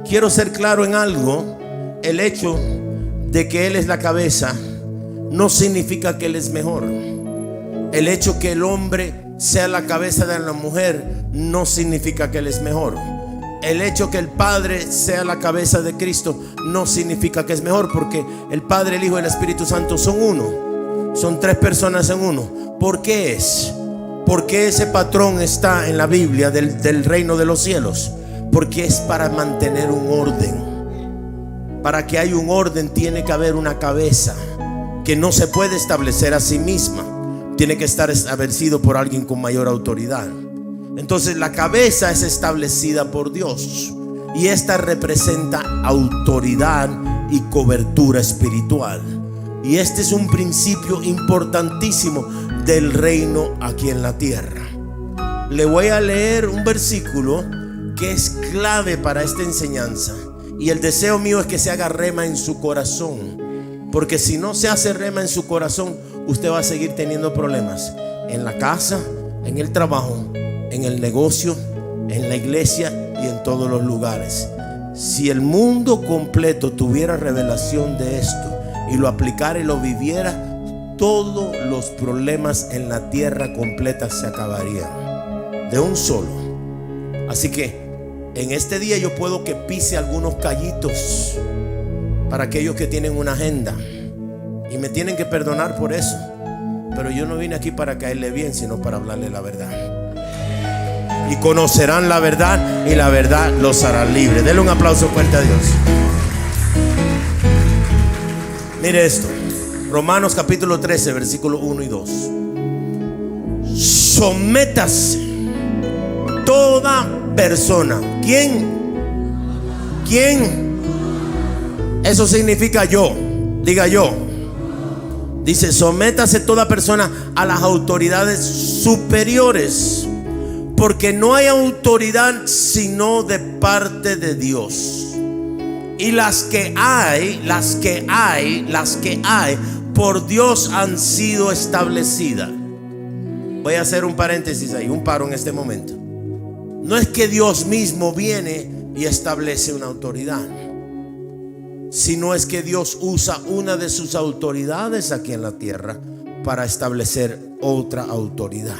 Quiero ser claro en algo. El hecho de que Él es la cabeza no significa que Él es mejor. El hecho que el hombre sea la cabeza de la mujer no significa que Él es mejor. El hecho que el Padre sea la cabeza de Cristo no significa que es mejor, porque el Padre, el Hijo y el Espíritu Santo son uno. Son tres personas en uno. ¿Por qué es? Porque ese patrón está en la Biblia del reino de los cielos. Porque es para mantener un orden. Para que haya un orden tiene que haber una cabeza que no se puede establecer a sí misma. Tiene que estar establecido por alguien con mayor autoridad. Entonces la cabeza es establecida por Dios, y esta representa autoridad y cobertura espiritual. Y este es un principio importantísimo del reino aquí en la tierra. Le voy a leer un versículo que es clave para esta enseñanza, y el deseo mío es que se haga rema en su corazón, porque si no se hace rema en su corazón, usted va a seguir teniendo problemas en la casa, en el trabajo, en el negocio, en la iglesia y en todos los lugares. Si el mundo completo tuviera revelación de esto y lo aplicara y lo viviera, todos los problemas en la tierra completa se acabarían de un solo. Así que en este día yo puedo que pise algunos callitos para aquellos que tienen una agenda, y me tienen que perdonar por eso, pero yo no vine aquí para caerle bien, sino para hablarle la verdad. Y conocerán la verdad, y la verdad los hará libres. Denle un aplauso fuerte a Dios. Mire esto, Romanos capítulo 13 versículo 1 y 2. Sométase toda persona. ¿Quién? Eso significa yo. Diga yo. Dice: sométase toda persona a las autoridades superiores, porque no hay autoridad sino de parte de Dios. Y las que hay, por Dios han sido establecidas. Voy a hacer un paréntesis ahí, un paro en este momento. No es que Dios mismo viene y establece una autoridad, sino es que Dios usa una de sus autoridades aquí en la tierra para establecer otra autoridad.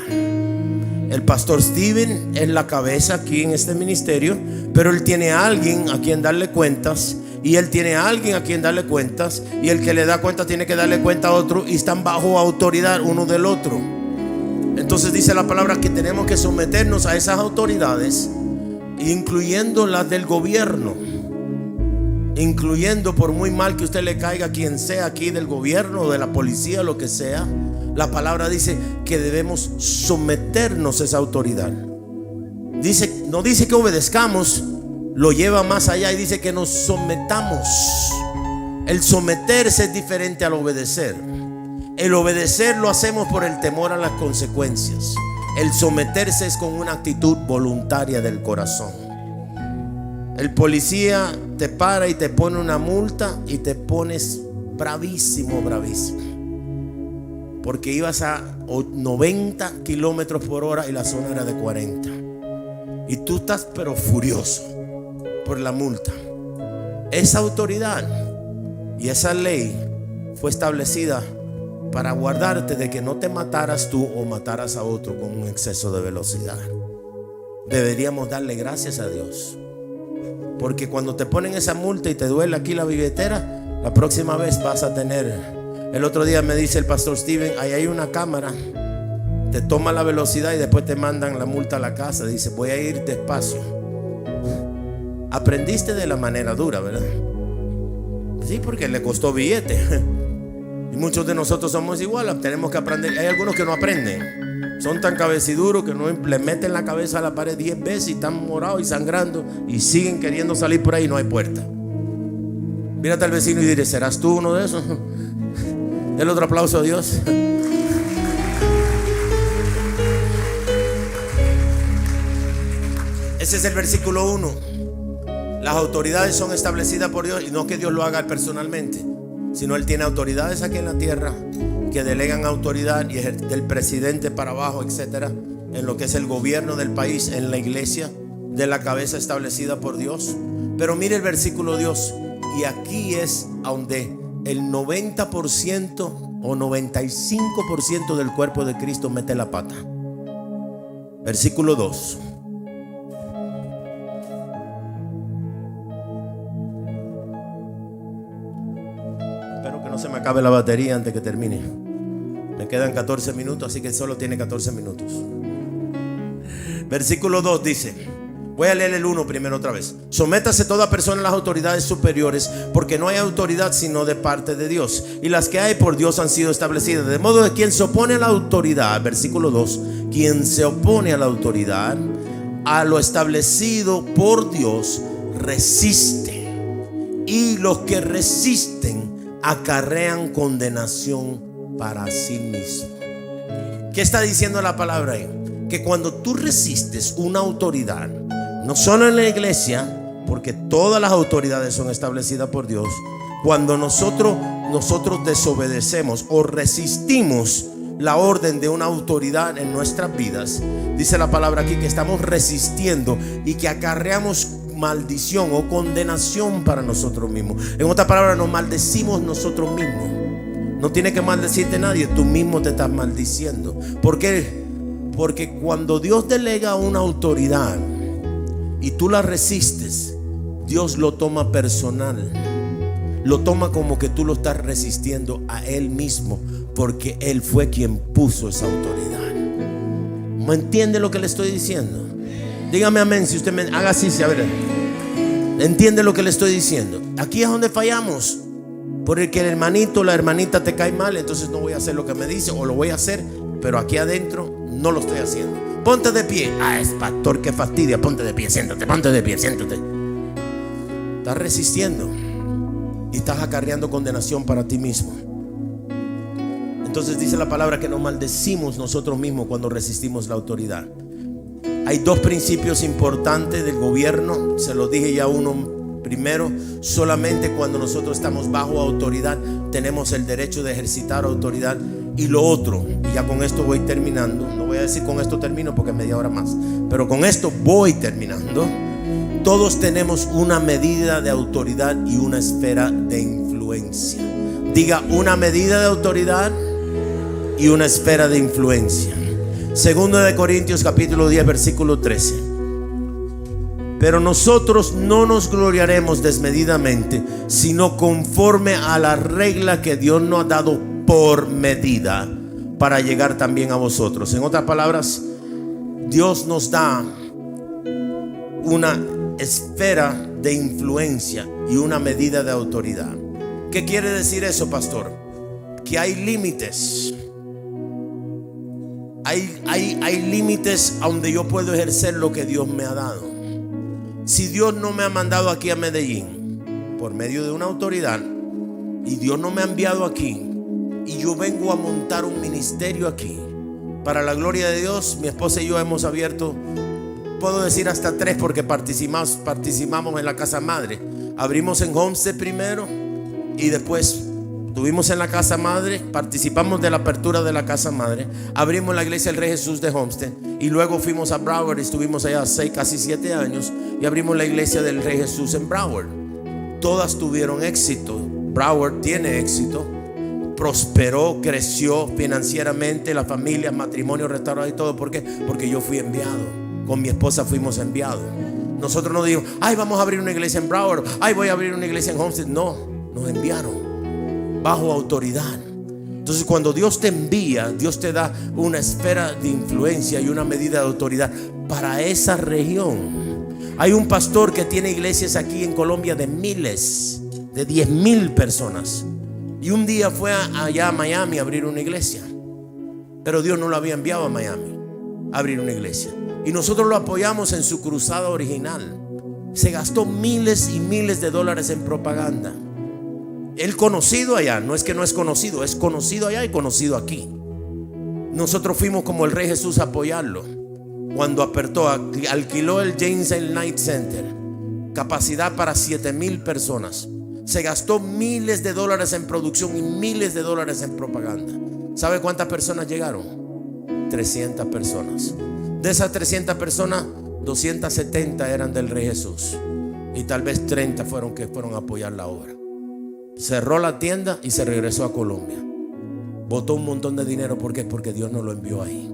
El pastor Steven es la cabeza aquí en este ministerio, pero él tiene a alguien a quien darle cuentas, y él tiene a alguien a quien darle cuentas, y el que le da cuenta tiene que darle cuenta a otro, y están bajo autoridad uno del otro. Entonces dice la palabra que tenemos que someternos a esas autoridades, incluyendo las del gobierno, incluyendo, por muy mal que usted le caiga a quien sea aquí del gobierno o de la policía, lo que sea. La palabra dice que debemos someternos a esa autoridad. No dice que obedezcamos, lo lleva más allá y dice que nos sometamos. El someterse es diferente al obedecer. El obedecer lo hacemos por el temor a las consecuencias. El someterse es con una actitud voluntaria del corazón. El policía te para y te pone una multa y te pones bravísimo, bravísimo, porque ibas a 90 kilómetros por hora y la zona era de 40. Y tú estás pero furioso por la multa. Esa autoridad y esa ley fue establecida para guardarte de que no te mataras tú o mataras a otro con un exceso de velocidad. Deberíamos darle gracias a Dios, porque cuando te ponen esa multa y te duele aquí la billetera, la próxima vez vas a tener. El otro día me dice el pastor Steven, ahí hay una cámara, te toma la velocidad y después te mandan la multa a la casa. Dice, voy a ir despacio. Aprendiste de la manera dura, ¿verdad? Sí, porque le costó billete. Y muchos de nosotros somos igual, tenemos que aprender. Hay algunos que no aprenden, son tan cabeciduros que no le meten la cabeza a la pared 10 veces y están morados y sangrando y siguen queriendo salir por ahí y no hay puerta. Mírate al vecino y dile, ¿serás tú uno de esos? El otro aplauso a Dios. Ese es el versículo 1. Las autoridades son establecidas por Dios, y no que Dios lo haga personalmente, sino Él tiene autoridades aquí en la tierra que delegan autoridad, y es del presidente para abajo, etcétera, en lo que es el gobierno del país, en la iglesia, de la cabeza establecida por Dios. Pero mire el versículo 2, y aquí es donde el 90% o 95% del cuerpo de Cristo mete la pata. Versículo 2. Se me acabe la batería antes que termine. Me quedan 14 minutos, así que solo tiene 14 minutos. Versículo 2 dice, voy a leer el 1 primero otra vez. Sométase toda persona a las autoridades superiores, porque no hay autoridad sino de parte de Dios, y las que hay por Dios han sido establecidas. De modo que quien se opone a la autoridad, versículo 2, quien se opone a la autoridad, a lo establecido por Dios, resiste, y los que resisten acarrean condenación para sí mismo. ¿Qué está diciendo la palabra ahí? Que cuando tú resistes una autoridad, no solo en la iglesia, porque todas las autoridades son establecidas por Dios, cuando nosotros desobedecemos o resistimos la orden de una autoridad en nuestras vidas, dice la palabra aquí que estamos resistiendo y que acarreamos maldición o condenación para nosotros mismos. En otras palabras, nos maldecimos nosotros mismos. No tiene que maldecirte nadie, tú mismo te estás maldiciendo. ¿Por qué? Porque cuando Dios delega una autoridad y tú la resistes, Dios lo toma personal. Lo toma como que tú lo estás resistiendo a Él mismo, porque Él fue quien puso esa autoridad. ¿Me entiende lo que le estoy diciendo? Dígame amén si usted me haga así, a ver. ¿Entiende lo que le estoy diciendo? Aquí es donde fallamos, porque el hermanito o la hermanita te cae mal, entonces no voy a hacer lo que me dice, o lo voy a hacer, pero aquí adentro no lo estoy haciendo. Ponte de pie. Es pastor, que fastidia. Ponte de pie, siéntate, ponte de pie, siéntate. Estás resistiendo y estás acarreando condenación para ti mismo. Entonces dice la palabra que nos maldecimos nosotros mismos cuando resistimos la autoridad. Hay dos principios importantes del gobierno. Se los dije ya uno primero. Solamente cuando nosotros estamos bajo autoridad tenemos el derecho de ejercitar autoridad. Y lo otro, y ya con esto voy terminando. No voy a decir con esto termino porque es media hora más, pero con esto voy terminando. Todos tenemos una medida de autoridad y una esfera de influencia. Diga, una medida de autoridad y una esfera de influencia. Segundo de Corintios capítulo 10 versículo 13. Pero nosotros no nos gloriaremos desmedidamente, sino conforme a la regla que Dios nos ha dado por medida, para llegar también a vosotros. En otras palabras, Dios nos da una esfera de influencia y una medida de autoridad. ¿Qué quiere decir eso, pastor? Que hay límites. Hay límites a donde yo puedo ejercer lo que Dios me ha dado. Si Dios no me ha mandado aquí a Medellín por medio de una autoridad, y Dios no me ha enviado aquí, y yo vengo a montar un ministerio aquí, Para la gloria de Dios, mi esposa y yo hemos abierto, puedo decir hasta 3, porque participamos en la casa madre. Abrimos en Homestead primero y después estuvimos en la casa madre, participamos de la apertura de la casa madre, abrimos la iglesia del Rey Jesús de Homestead y luego fuimos a Broward y estuvimos allá 6, casi 7 años y abrimos la iglesia del Rey Jesús en Broward. Todas tuvieron éxito. Broward tiene éxito, prosperó, creció financieramente, la familia, matrimonio, restaurado y todo. ¿Por qué? Porque yo fui enviado. Con mi esposa fuimos enviados. Nosotros no dijimos, ay, vamos a abrir una iglesia en Broward, ay, voy a abrir una iglesia en Homestead. No, nos enviaron bajo autoridad. Entonces, cuando Dios te envía, Dios te da una esfera de influencia y una medida de autoridad para esa región. Hay un pastor que tiene iglesias aquí en Colombia de miles, de 10,000 personas. Y un día fue allá a Miami a abrir una iglesia. Pero Dios no lo había enviado a Miami a abrir una iglesia. Y nosotros lo apoyamos en su cruzada original. Se gastó miles y miles de dólares en propaganda. El conocido allá, no es que no es conocido, es conocido allá y conocido aquí. Nosotros fuimos como el Rey Jesús a apoyarlo. Cuando alquiló el James L. Knight Center, capacidad para 7,000 personas. Se gastó miles de dólares en producción y miles de dólares en propaganda. ¿Sabe cuántas personas llegaron? 300 personas. De esas 300 personas, 270 eran del Rey Jesús y tal vez 30 fueron a apoyar la obra. Cerró la tienda y se regresó a Colombia. Botó un montón de dinero. ¿Por qué? Porque Dios no lo envió ahí.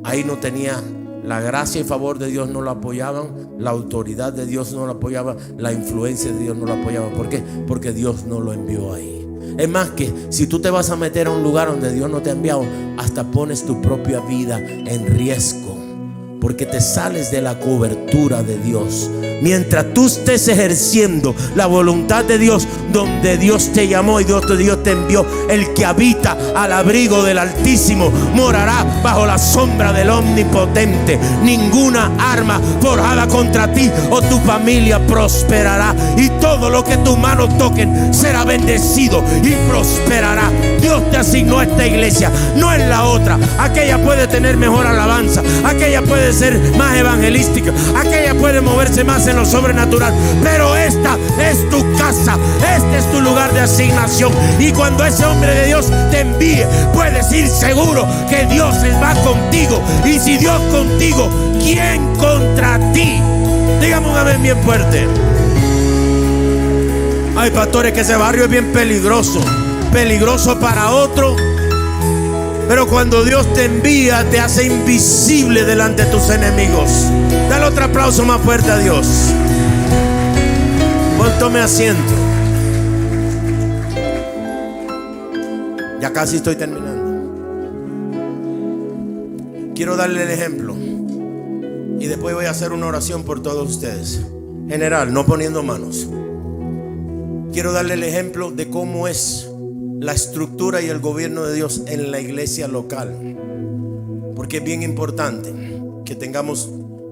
Ahí no tenía la gracia y favor de Dios, no lo apoyaban. La autoridad de Dios no lo apoyaba. La influencia de Dios no lo apoyaba. ¿Por qué? Porque Dios no lo envió ahí. Es más, que si tú te vas a meter a un lugar donde Dios no te ha enviado, hasta pones tu propia vida en riesgo, porque te sales de la cobertura de Dios. Mientras tú estés ejerciendo la voluntad de Dios, donde Dios te llamó y Dios te envió, el que habita al abrigo del Altísimo morará bajo la sombra del Omnipotente. Ninguna arma forjada contra ti o tu familia prosperará, y todo lo que tus manos toquen será bendecido y prosperará. Dios te asignó a esta iglesia, no es la otra. Aquella puede tener mejor alabanza, aquella puede ser más evangelística, aquella puede moverse más en lo sobrenatural, pero esta es tu casa, este es tu lugar de asignación. Y cuando ese hombre de Dios te envíe, puedes ir seguro que Dios va contigo. Y si Dios contigo, ¿quién contra ti? Dígame un amén bien fuerte. Ay, pastores, que ese barrio es bien peligroso para otro. Pero cuando Dios te envía, te hace invisible delante de tus enemigos. Dale otro aplauso más fuerte a Dios. Tome asiento. Ya casi estoy terminando. Quiero darle el ejemplo y después voy a hacer una oración por todos ustedes. General, no poniendo manos. Quiero darle el ejemplo de cómo es la estructura y el gobierno de Dios en la iglesia local, porque es bien importante que tengamos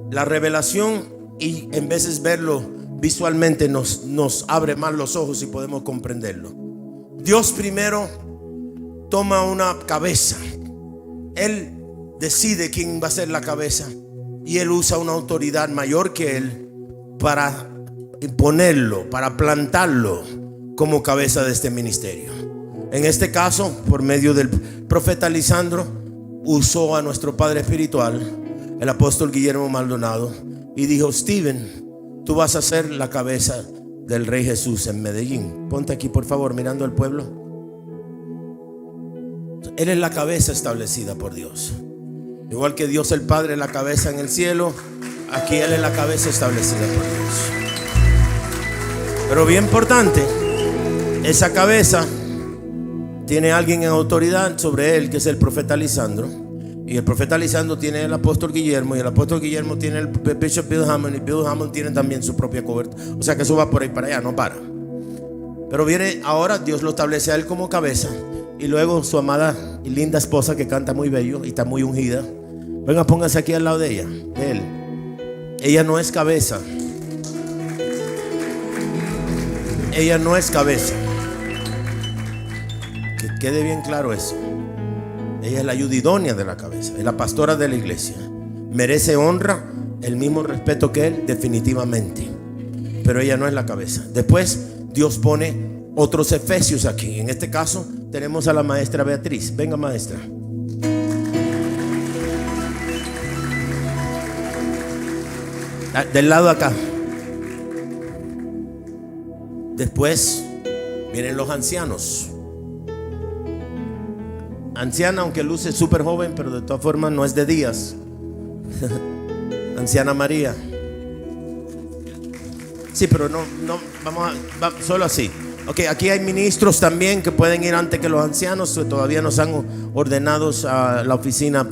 la revelación y en veces verlo visualmente nos abre más los ojos y podemos comprenderlo. Dios primero toma una cabeza. Él decide quién va a ser la cabeza y Él usa una autoridad mayor que Él para ponerlo, para plantarlo como cabeza de este ministerio. En este caso, por medio del profeta Lisandro, usó a nuestro padre espiritual, el apóstol Guillermo Maldonado, y dijo: Steven, tú vas a ser la cabeza del Rey Jesús en Medellín. Ponte aquí, por favor, mirando al pueblo. Él es la cabeza establecida por Dios. Igual que Dios el Padre es la cabeza en el cielo, aquí Él es la cabeza establecida por Dios. Pero bien importante, esa cabeza tiene alguien en autoridad sobre él, que es el profeta Lisandro. Y el profeta Lisandro tiene el apóstol Guillermo, y el apóstol Guillermo tiene el Bishop Bill Hammond, y Bill Hammond tiene también su propia cobertura. O sea que eso va por ahí para allá, no para. Pero viene ahora, Dios lo establece a él como cabeza, y luego su amada y linda esposa, que canta muy bello y está muy ungida. Venga, póngase aquí al lado de ella, de él. Ella no es cabeza. Ella no es cabeza. Que quede bien claro eso. Ella es la ayuda idónea de la cabeza, es la pastora de la iglesia. Merece honra, el mismo respeto que él, definitivamente. Pero ella no es la cabeza. Después Dios pone otros efesios aquí. En este caso tenemos a la maestra Beatriz. Venga, maestra. Del lado acá. Después vienen los ancianos. Anciana, aunque luce súper joven, pero de todas formas no es de días. Anciana María. Sí, pero no vamos solo así. Ok, aquí hay ministros también que pueden ir antes que los ancianos, que todavía nos han ordenados a la oficina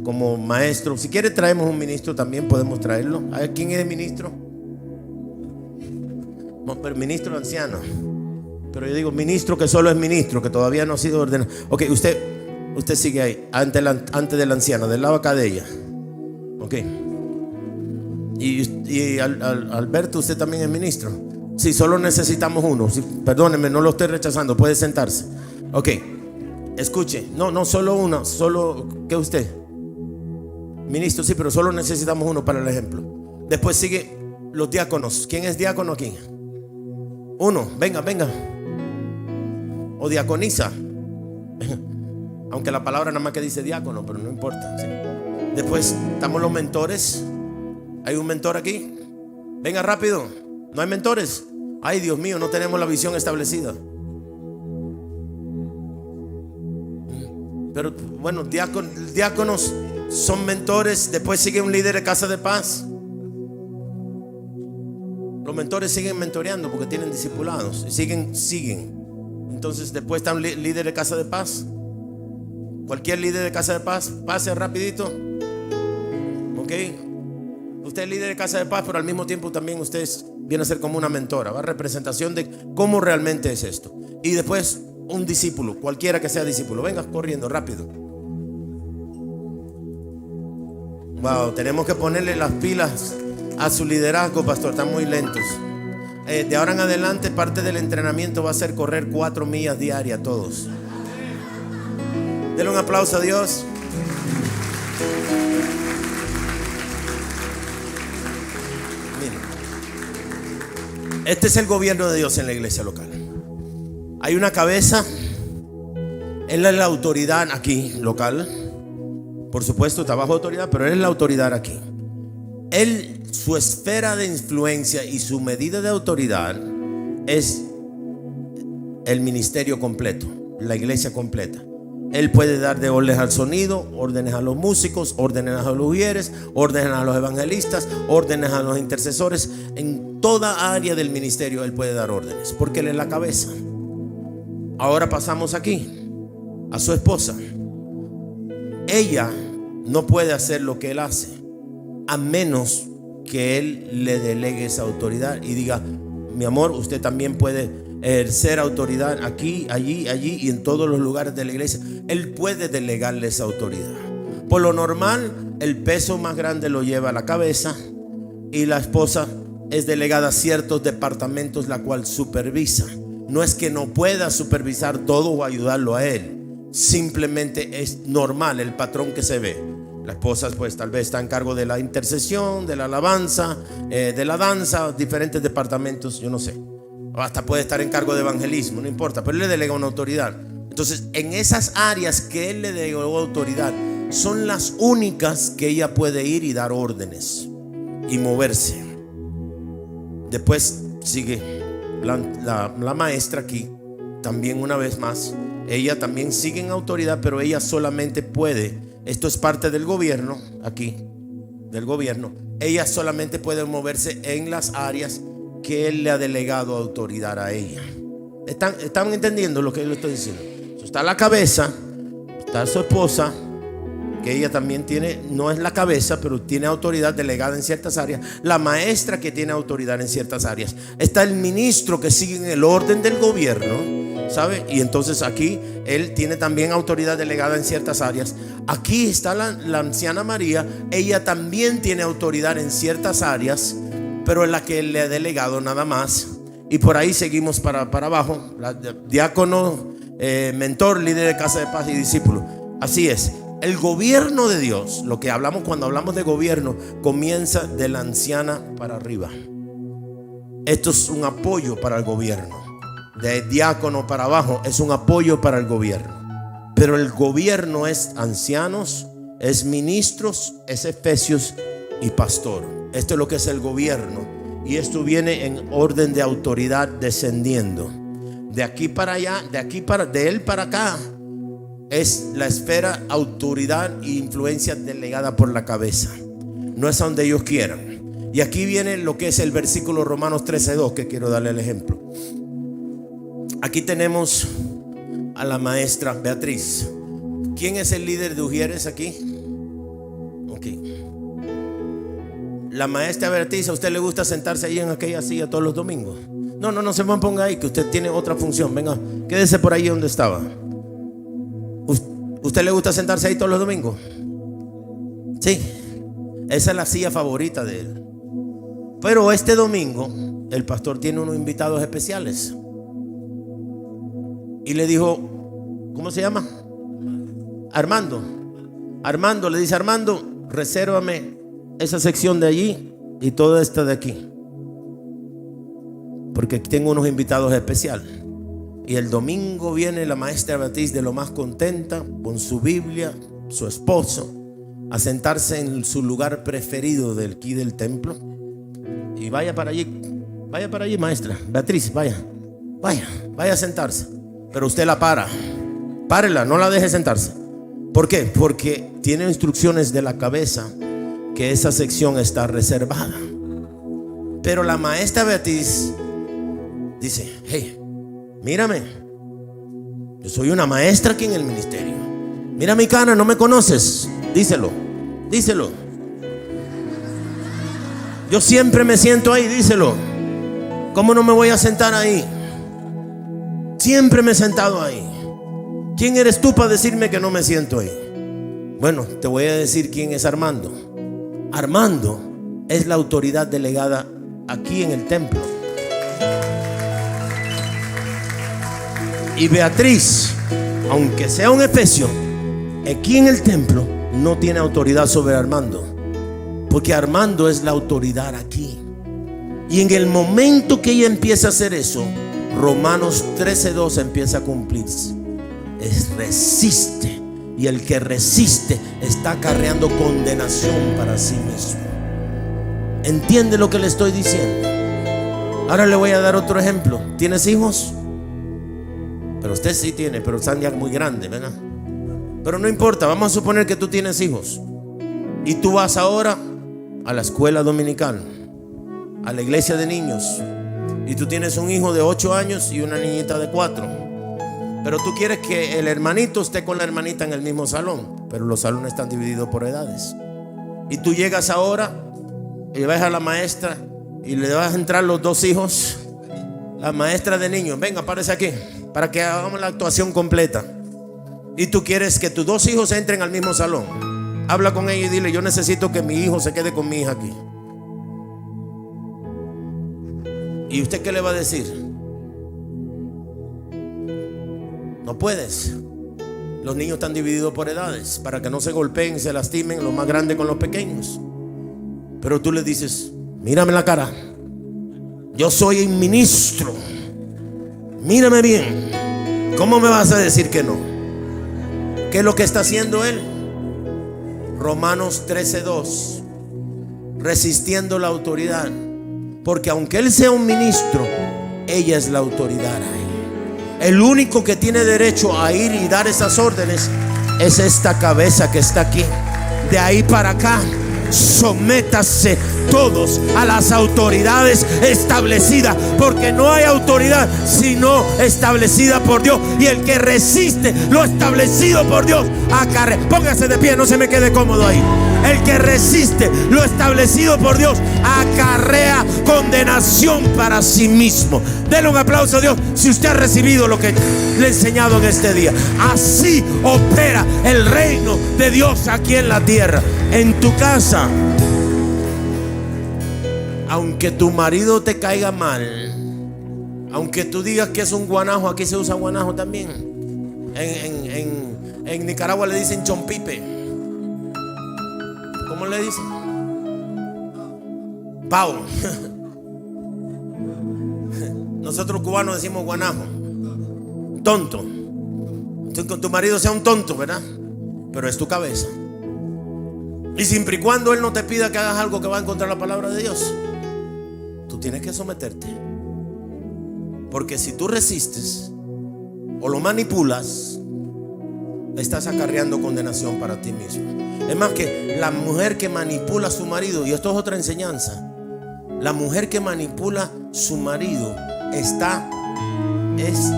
como maestro. Si quiere traemos un ministro también, podemos traerlo. A ver, ¿quién es el ministro? No, pero ministro anciano. Pero yo digo ministro que solo es ministro, que todavía no ha sido ordenado. Ok, usted sigue ahí, antes de la anciana, del lado acá de ella. Ok. Y Alberto, usted también es ministro. Sí, solo necesitamos uno. Sí, perdóneme, no lo estoy rechazando, puede sentarse. Ok, escuche. No, solo uno. Solo, ¿qué usted? Ministro, sí, pero solo necesitamos uno para el ejemplo. Después sigue los diáconos. ¿Quién es diácono aquí? Uno, venga. O diaconisa. Aunque la palabra nada más que dice diácono, pero no importa, ¿sí? Después estamos los mentores. ¿Hay un mentor aquí? Venga rápido. ¿No hay mentores? Ay, Dios mío, no tenemos la visión establecida. Pero bueno, diáconos son mentores. Después sigue un líder de casa de paz. Los mentores siguen mentoreando porque tienen discipulados. Siguen. Entonces después está un líder de casa de paz. Cualquier líder de casa de paz, pase rapidito. Ok. Usted es líder de casa de paz, pero al mismo tiempo también usted viene a ser como una mentora, ¿va? Representación de cómo realmente es esto. Y después un discípulo, cualquiera que sea discípulo. Venga corriendo rápido. Wow, tenemos que ponerle las pilas a su liderazgo, pastor. Están muy lentos. De ahora en adelante parte del entrenamiento va a ser correr 4 millas diarias todos. Denle un aplauso a Dios. Este es el gobierno de Dios en la iglesia local. Hay una cabeza. Él es la autoridad aquí local. Por supuesto está bajo autoridad, pero él es la autoridad aquí. Él, su esfera de influencia y su medida de autoridad es el ministerio completo, la iglesia completa. Él puede dar de órdenes al sonido, órdenes a los músicos, órdenes a los ujieres, órdenes a los evangelistas, órdenes a los intercesores. En toda área del ministerio él puede dar órdenes, porque él es la cabeza. Ahora pasamos aquí a su esposa. Ella no puede hacer lo que él hace, a menos que él le delegue esa autoridad y diga: mi amor, usted también puede ejercer autoridad aquí, allí y en todos los lugares de la iglesia. Él puede delegarle esa autoridad. Por lo normal, el peso más grande lo lleva la cabeza, y la esposa es delegada a ciertos departamentos, la cual supervisa. No es que no pueda supervisar todo o ayudarlo a él, simplemente es normal el patrón que se ve. La esposa pues tal vez está en cargo de la intercesión, de la alabanza, de la danza, diferentes departamentos, yo no sé. O hasta puede estar en cargo de evangelismo, no importa, pero él le delega una autoridad. Entonces, en esas áreas que él le delegó autoridad, son las únicas que ella puede ir y dar órdenes y moverse. Después sigue la maestra aquí, también una vez más. Ella también sigue en autoridad, pero ella solamente puede, esto es parte del gobierno aquí, del gobierno. Ella solamente puede moverse en las áreas que él le ha delegado autoridad a ella. ¿Están entendiendo lo que yo le estoy diciendo? Está la cabeza, está su esposa, que ella también tiene, no es la cabeza, pero tiene autoridad delegada en ciertas áreas. La maestra, que tiene autoridad en ciertas áreas. Está el ministro, que sigue en el orden del gobierno, ¿sabe? Y entonces aquí él tiene también autoridad delegada en ciertas áreas. Aquí está la anciana María. Ella también tiene autoridad en ciertas áreas, pero en la que él le ha delegado nada más. Y por ahí seguimos para abajo. Diácono, mentor, líder de casa de paz y discípulo. Así es. El gobierno de Dios, lo que hablamos cuando hablamos de gobierno, comienza de la anciana para arriba. Esto es un apoyo para el gobierno. De diácono para abajo es un apoyo para el gobierno. Pero el gobierno es ancianos, es ministros, es efesios y pastor. Esto es lo que es el gobierno. Y esto viene en orden de autoridad descendiendo. De aquí para allá, de él para acá, es la esfera, autoridad e influencia delegada por la cabeza. No es a donde ellos quieran. Y aquí viene lo que es el versículo Romanos 13:2, que quiero darle el ejemplo. Aquí tenemos a la maestra Beatriz. ¿Quién es el líder de Ujieres aquí? Ok. La maestra Beatriz, ¿a usted le gusta sentarse ahí en aquella silla todos los domingos? No se ponga ahí, que usted tiene otra función. Venga, quédese por ahí donde estaba. ¿Usted le gusta sentarse ahí todos los domingos? Sí, esa es la silla favorita de él. Pero este domingo el pastor tiene unos invitados especiales. Y le dijo, ¿cómo se llama? Armando. Armando le dice: Armando, resérvame esa sección de allí y toda esta de aquí, porque tengo unos invitados especiales. Y el domingo viene la maestra Beatriz de lo más contenta, con su Biblia, su esposo, a sentarse en su lugar preferido del aquí del templo. Y vaya para allí, maestra Beatriz, vaya a sentarse. Pero usted la párela, no la deje sentarse. ¿Por qué? Porque tiene instrucciones de la cabeza que esa sección está reservada. Pero la maestra Beatriz dice: hey, mírame, yo soy una maestra aquí en el ministerio. Mira mi cara, no me conoces. Díselo. Yo siempre me siento ahí, díselo. ¿Cómo no me voy a sentar ahí? Siempre me he sentado ahí. ¿Quién eres tú para decirme que no me siento ahí? Bueno, te voy a decir quién es Armando. Armando es la autoridad delegada aquí en el templo. Y Beatriz, aunque sea un efesio, aquí en el templo no tiene autoridad sobre Armando, porque Armando es la autoridad aquí. Y en el momento que ella empieza a hacer eso, Romanos 13:2 empieza a cumplirse. Resiste, y el que resiste está acarreando condenación para sí mismo. ¿Entiende lo que le estoy diciendo? Ahora le voy a dar otro ejemplo. ¿Tienes hijos? Pero usted sí tiene, pero están ya muy grandes, ¿verdad? Pero no importa, vamos a suponer que tú tienes hijos y tú vas ahora a la escuela dominical, a la iglesia de niños, y tú tienes un hijo de 8 años y una niñita de 4. Pero tú quieres que el hermanito esté con la hermanita en el mismo salón, pero los salones están divididos por edades. Y tú llegas ahora y ves a la maestra y le vas a entrar los 2 hijos. La maestra de niños: venga, párese aquí para que hagamos la actuación completa. Y tú quieres que tus 2 hijos entren al mismo salón. Habla con ella y dile: yo necesito que mi hijo se quede con mi hija aquí. ¿Y usted qué le va a decir? No puedes. Los niños están divididos por edades para que no se golpeen, se lastimen los más grandes con los pequeños. Pero tú le dices: mírame la cara, yo soy un ministro, mírame bien. ¿Cómo me vas a decir que no? ¿Qué es lo que está haciendo él? Romanos 13:2, resistiendo la autoridad. Porque aunque él sea un ministro, ella es la autoridad ahí. El único que tiene derecho a ir y dar esas órdenes es esta cabeza que está aquí. De ahí para acá, sométase todos a las autoridades establecidas, porque no hay autoridad sino establecida por Dios. Y el que resiste lo establecido por Dios acarrea. Póngase de pie, no se me quede cómodo ahí. El que resiste lo establecido por Dios acarrea condenación para sí mismo. Denle un aplauso a Dios si usted ha recibido lo que le he enseñado en este día. Así opera el reino de Dios aquí en la tierra. En tu casa, aunque tu marido te caiga mal, aunque tú digas que es un guanajo, aquí se usa guanajo también. En Nicaragua le dicen chompipe. ¿Cómo le dicen? Pau. Nosotros cubanos decimos guanajo. Tonto. Entonces, con tu marido sea un tonto, ¿verdad? Pero es tu cabeza. Y siempre y cuando él no te pida que hagas algo que va a encontrar la palabra de Dios, tú tienes que someterte. Porque si tú resistes o lo manipulas, estás acarreando condenación para ti mismo. Es más, que la mujer que manipula a su marido, y esto es otra enseñanza, la mujer que manipula a su marido es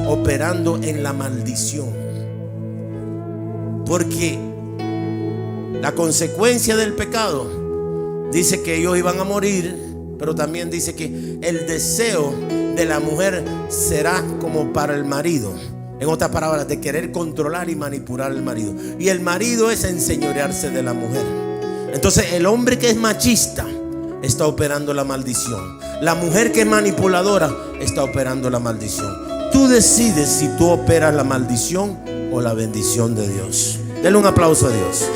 operando en la maldición. Porque la consecuencia del pecado dice que ellos iban a morir, pero también dice que el deseo de la mujer será como para el marido. En otras palabras, de querer controlar y manipular al marido. Y el marido es enseñorearse de la mujer. Entonces el hombre que es machista está operando la maldición. La mujer que es manipuladora está operando la maldición. Tú decides si tú operas la maldición o la bendición de Dios. Denle un aplauso a Dios.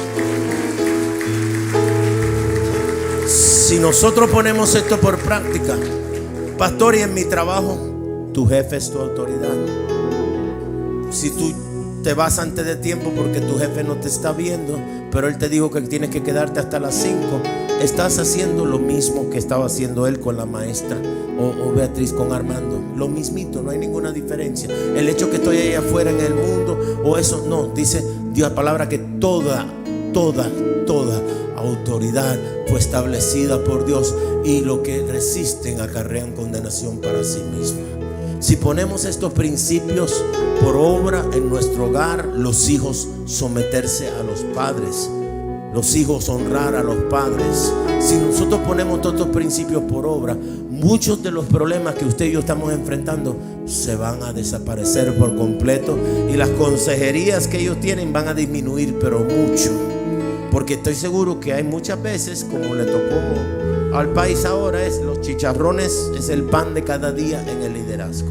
Si nosotros ponemos esto por práctica, pastor, y en mi trabajo, tu jefe es tu autoridad. Si tú te vas antes de tiempo porque tu jefe no te está viendo, pero él te dijo que tienes que quedarte hasta las 5, estás haciendo lo mismo que estaba haciendo él con la maestra o Beatriz con Armando. Lo mismito, no hay ninguna diferencia. El hecho que estoy ahí afuera en el mundo o eso, no. Dice Dios, palabra, que toda autoridad fue establecida por Dios, y lo que resisten acarrean condenación para sí mismos. Si ponemos estos principios por obra en nuestro hogar, los hijos someterse a los padres, los hijos honrar a los padres. Si nosotros ponemos todos estos principios por obra, muchos de los problemas que usted y yo estamos enfrentando se van a desaparecer por completo, y las consejerías que ellos tienen van a disminuir, pero mucho. Porque estoy seguro que hay muchas veces, como le tocó al país ahora, es los chicharrones, es el pan de cada día en el liderazgo.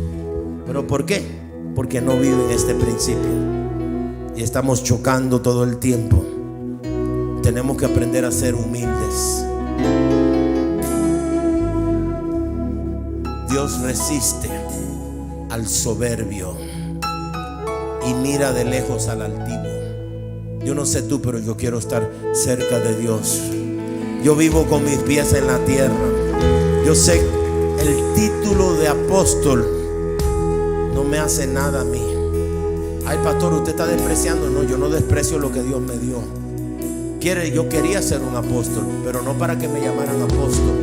¿Pero por qué? Porque no viven este principio y estamos chocando todo el tiempo. Tenemos que aprender a ser humildes. Dios resiste al soberbio y mira de lejos al altivo. Yo no sé tú, pero yo quiero estar cerca de Dios. Yo vivo con mis pies en la tierra. Yo sé el título de apóstol no me hace nada a mí. Ay, pastor, usted está despreciando. No, yo no desprecio lo que Dios me dio. Yo quería ser un apóstol, pero no para que me llamaran apóstol,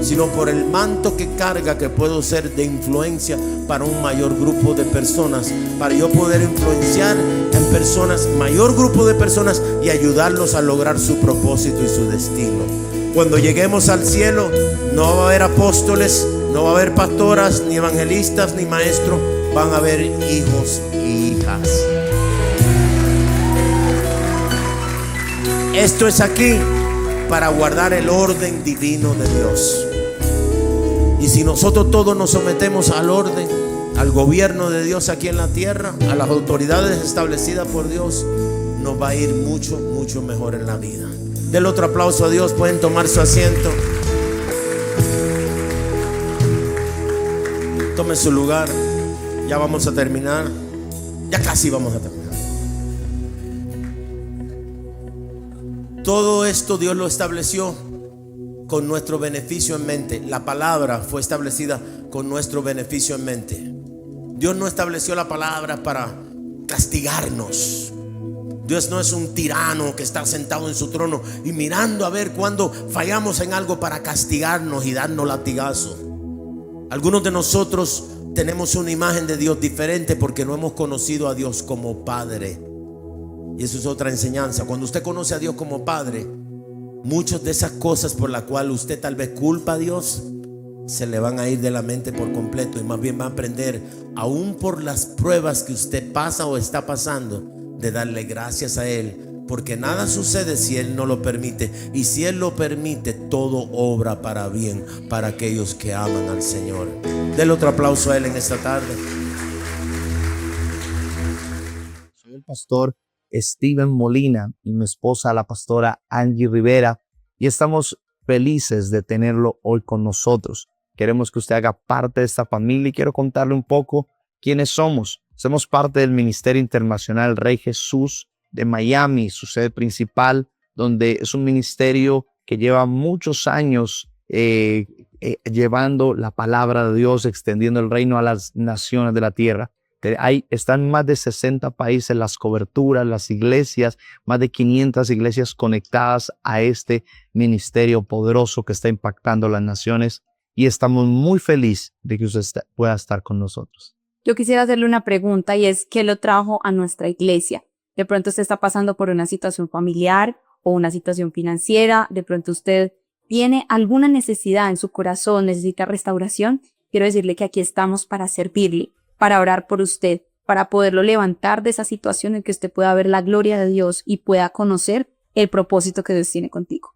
sino por el manto que carga, que puedo ser de influencia para un mayor grupo de personas, para yo poder influenciar en personas, mayor grupo de personas, y ayudarlos a lograr su propósito y su destino. Cuando lleguemos al cielo, no va a haber apóstoles, no va a haber pastoras, ni evangelistas, ni maestros. Van a haber hijos y hijas. Esto es aquí para guardar el orden divino de Dios. Y si nosotros todos nos sometemos al orden, al gobierno de Dios aquí en la tierra, a las autoridades establecidas por Dios, nos va a ir mucho, mucho mejor en la vida. Denle otro aplauso a Dios. Pueden tomar su asiento. Tome su lugar. Ya vamos a terminar. Ya casi vamos a terminar. Todo esto Dios lo estableció con nuestro beneficio en mente. La palabra fue establecida con nuestro beneficio en mente. Dios no estableció la palabra para castigarnos. Dios no es un tirano que está sentado en su trono y mirando a ver cuándo fallamos en algo para castigarnos y darnos latigazo. Algunos de nosotros tenemos una imagen de Dios diferente porque no hemos conocido a Dios como Padre. Y eso es otra enseñanza. Cuando usted conoce a Dios como Padre, muchas de esas cosas por las cuales usted tal vez culpa a Dios se le van a ir de la mente por completo, y más bien va a aprender, aún por las pruebas que usted pasa o está pasando, de darle gracias a Él, porque nada sucede si Él no lo permite, y si Él lo permite, todo obra para bien para aquellos que aman al Señor. Denle otro aplauso a Él en esta tarde. Soy el pastor Steven Molina y mi esposa, la pastora Angie Rivera, y estamos felices de tenerlo hoy con nosotros. Queremos que usted haga parte de esta familia y quiero contarle un poco quiénes somos. Somos parte del Ministerio Internacional Rey Jesús de Miami, su sede principal, donde es un ministerio que lleva muchos años llevando la palabra de Dios, extendiendo el reino a las naciones de la tierra. Están más de 60 países las coberturas, las iglesias, más de 500 iglesias conectadas a este ministerio poderoso que está impactando las naciones, y estamos muy felices de que usted pueda estar con nosotros. Yo quisiera hacerle una pregunta y es, ¿qué lo trajo a nuestra iglesia? De pronto usted está pasando por una situación familiar o una situación financiera, de pronto usted tiene alguna necesidad en su corazón, necesita restauración. Quiero decirle que aquí estamos para servirle, para orar por usted, para poderlo levantar de esa situación en que usted pueda ver la gloria de Dios y pueda conocer el propósito que Dios tiene contigo.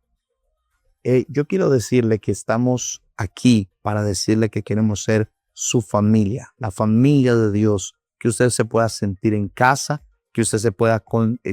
Yo quiero decirle que estamos aquí para decirle que queremos ser su familia, la familia de Dios, que usted se pueda sentir en casa, que usted se pueda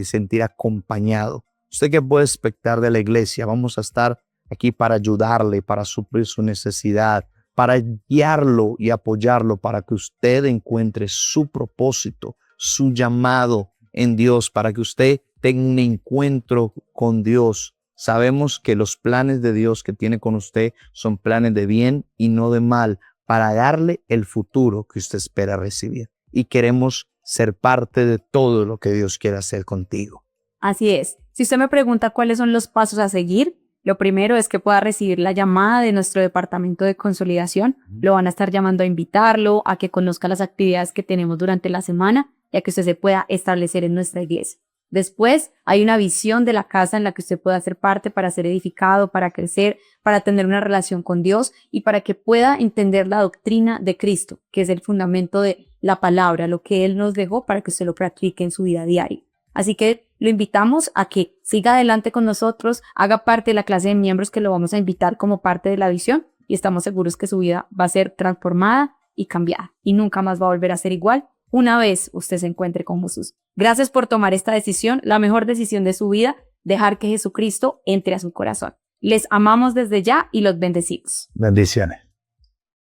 sentir acompañado. ¿Usted qué puede expectar de la iglesia? Vamos a estar aquí para ayudarle, para suplir su necesidad, para guiarlo y apoyarlo para que usted encuentre su propósito, su llamado en Dios, para que usted tenga un encuentro con Dios. Sabemos que los planes de Dios que tiene con usted son planes de bien y no de mal, para darle el futuro que usted espera recibir. Y queremos ser parte de todo lo que Dios quiere hacer contigo. Así es. Si usted me pregunta cuáles son los pasos a seguir, lo primero es que pueda recibir la llamada de nuestro departamento de consolidación. Lo van a estar llamando a invitarlo, a que conozca las actividades que tenemos durante la semana y a que usted se pueda establecer en nuestra iglesia. Después hay una visión de la casa en la que usted pueda ser parte para ser edificado, para crecer, para tener una relación con Dios y para que pueda entender la doctrina de Cristo, que es el fundamento de la palabra, lo que Él nos dejó para que usted lo practique en su vida diaria. Así que lo invitamos a que siga adelante con nosotros, haga parte de la clase de miembros que lo vamos a invitar como parte de la visión y estamos seguros que su vida va a ser transformada y cambiada y nunca más va a volver a ser igual una vez usted se encuentre con Jesús. Gracias por tomar esta decisión, la mejor decisión de su vida, dejar que Jesucristo entre a su corazón. Les amamos desde ya y los bendecimos. Bendiciones.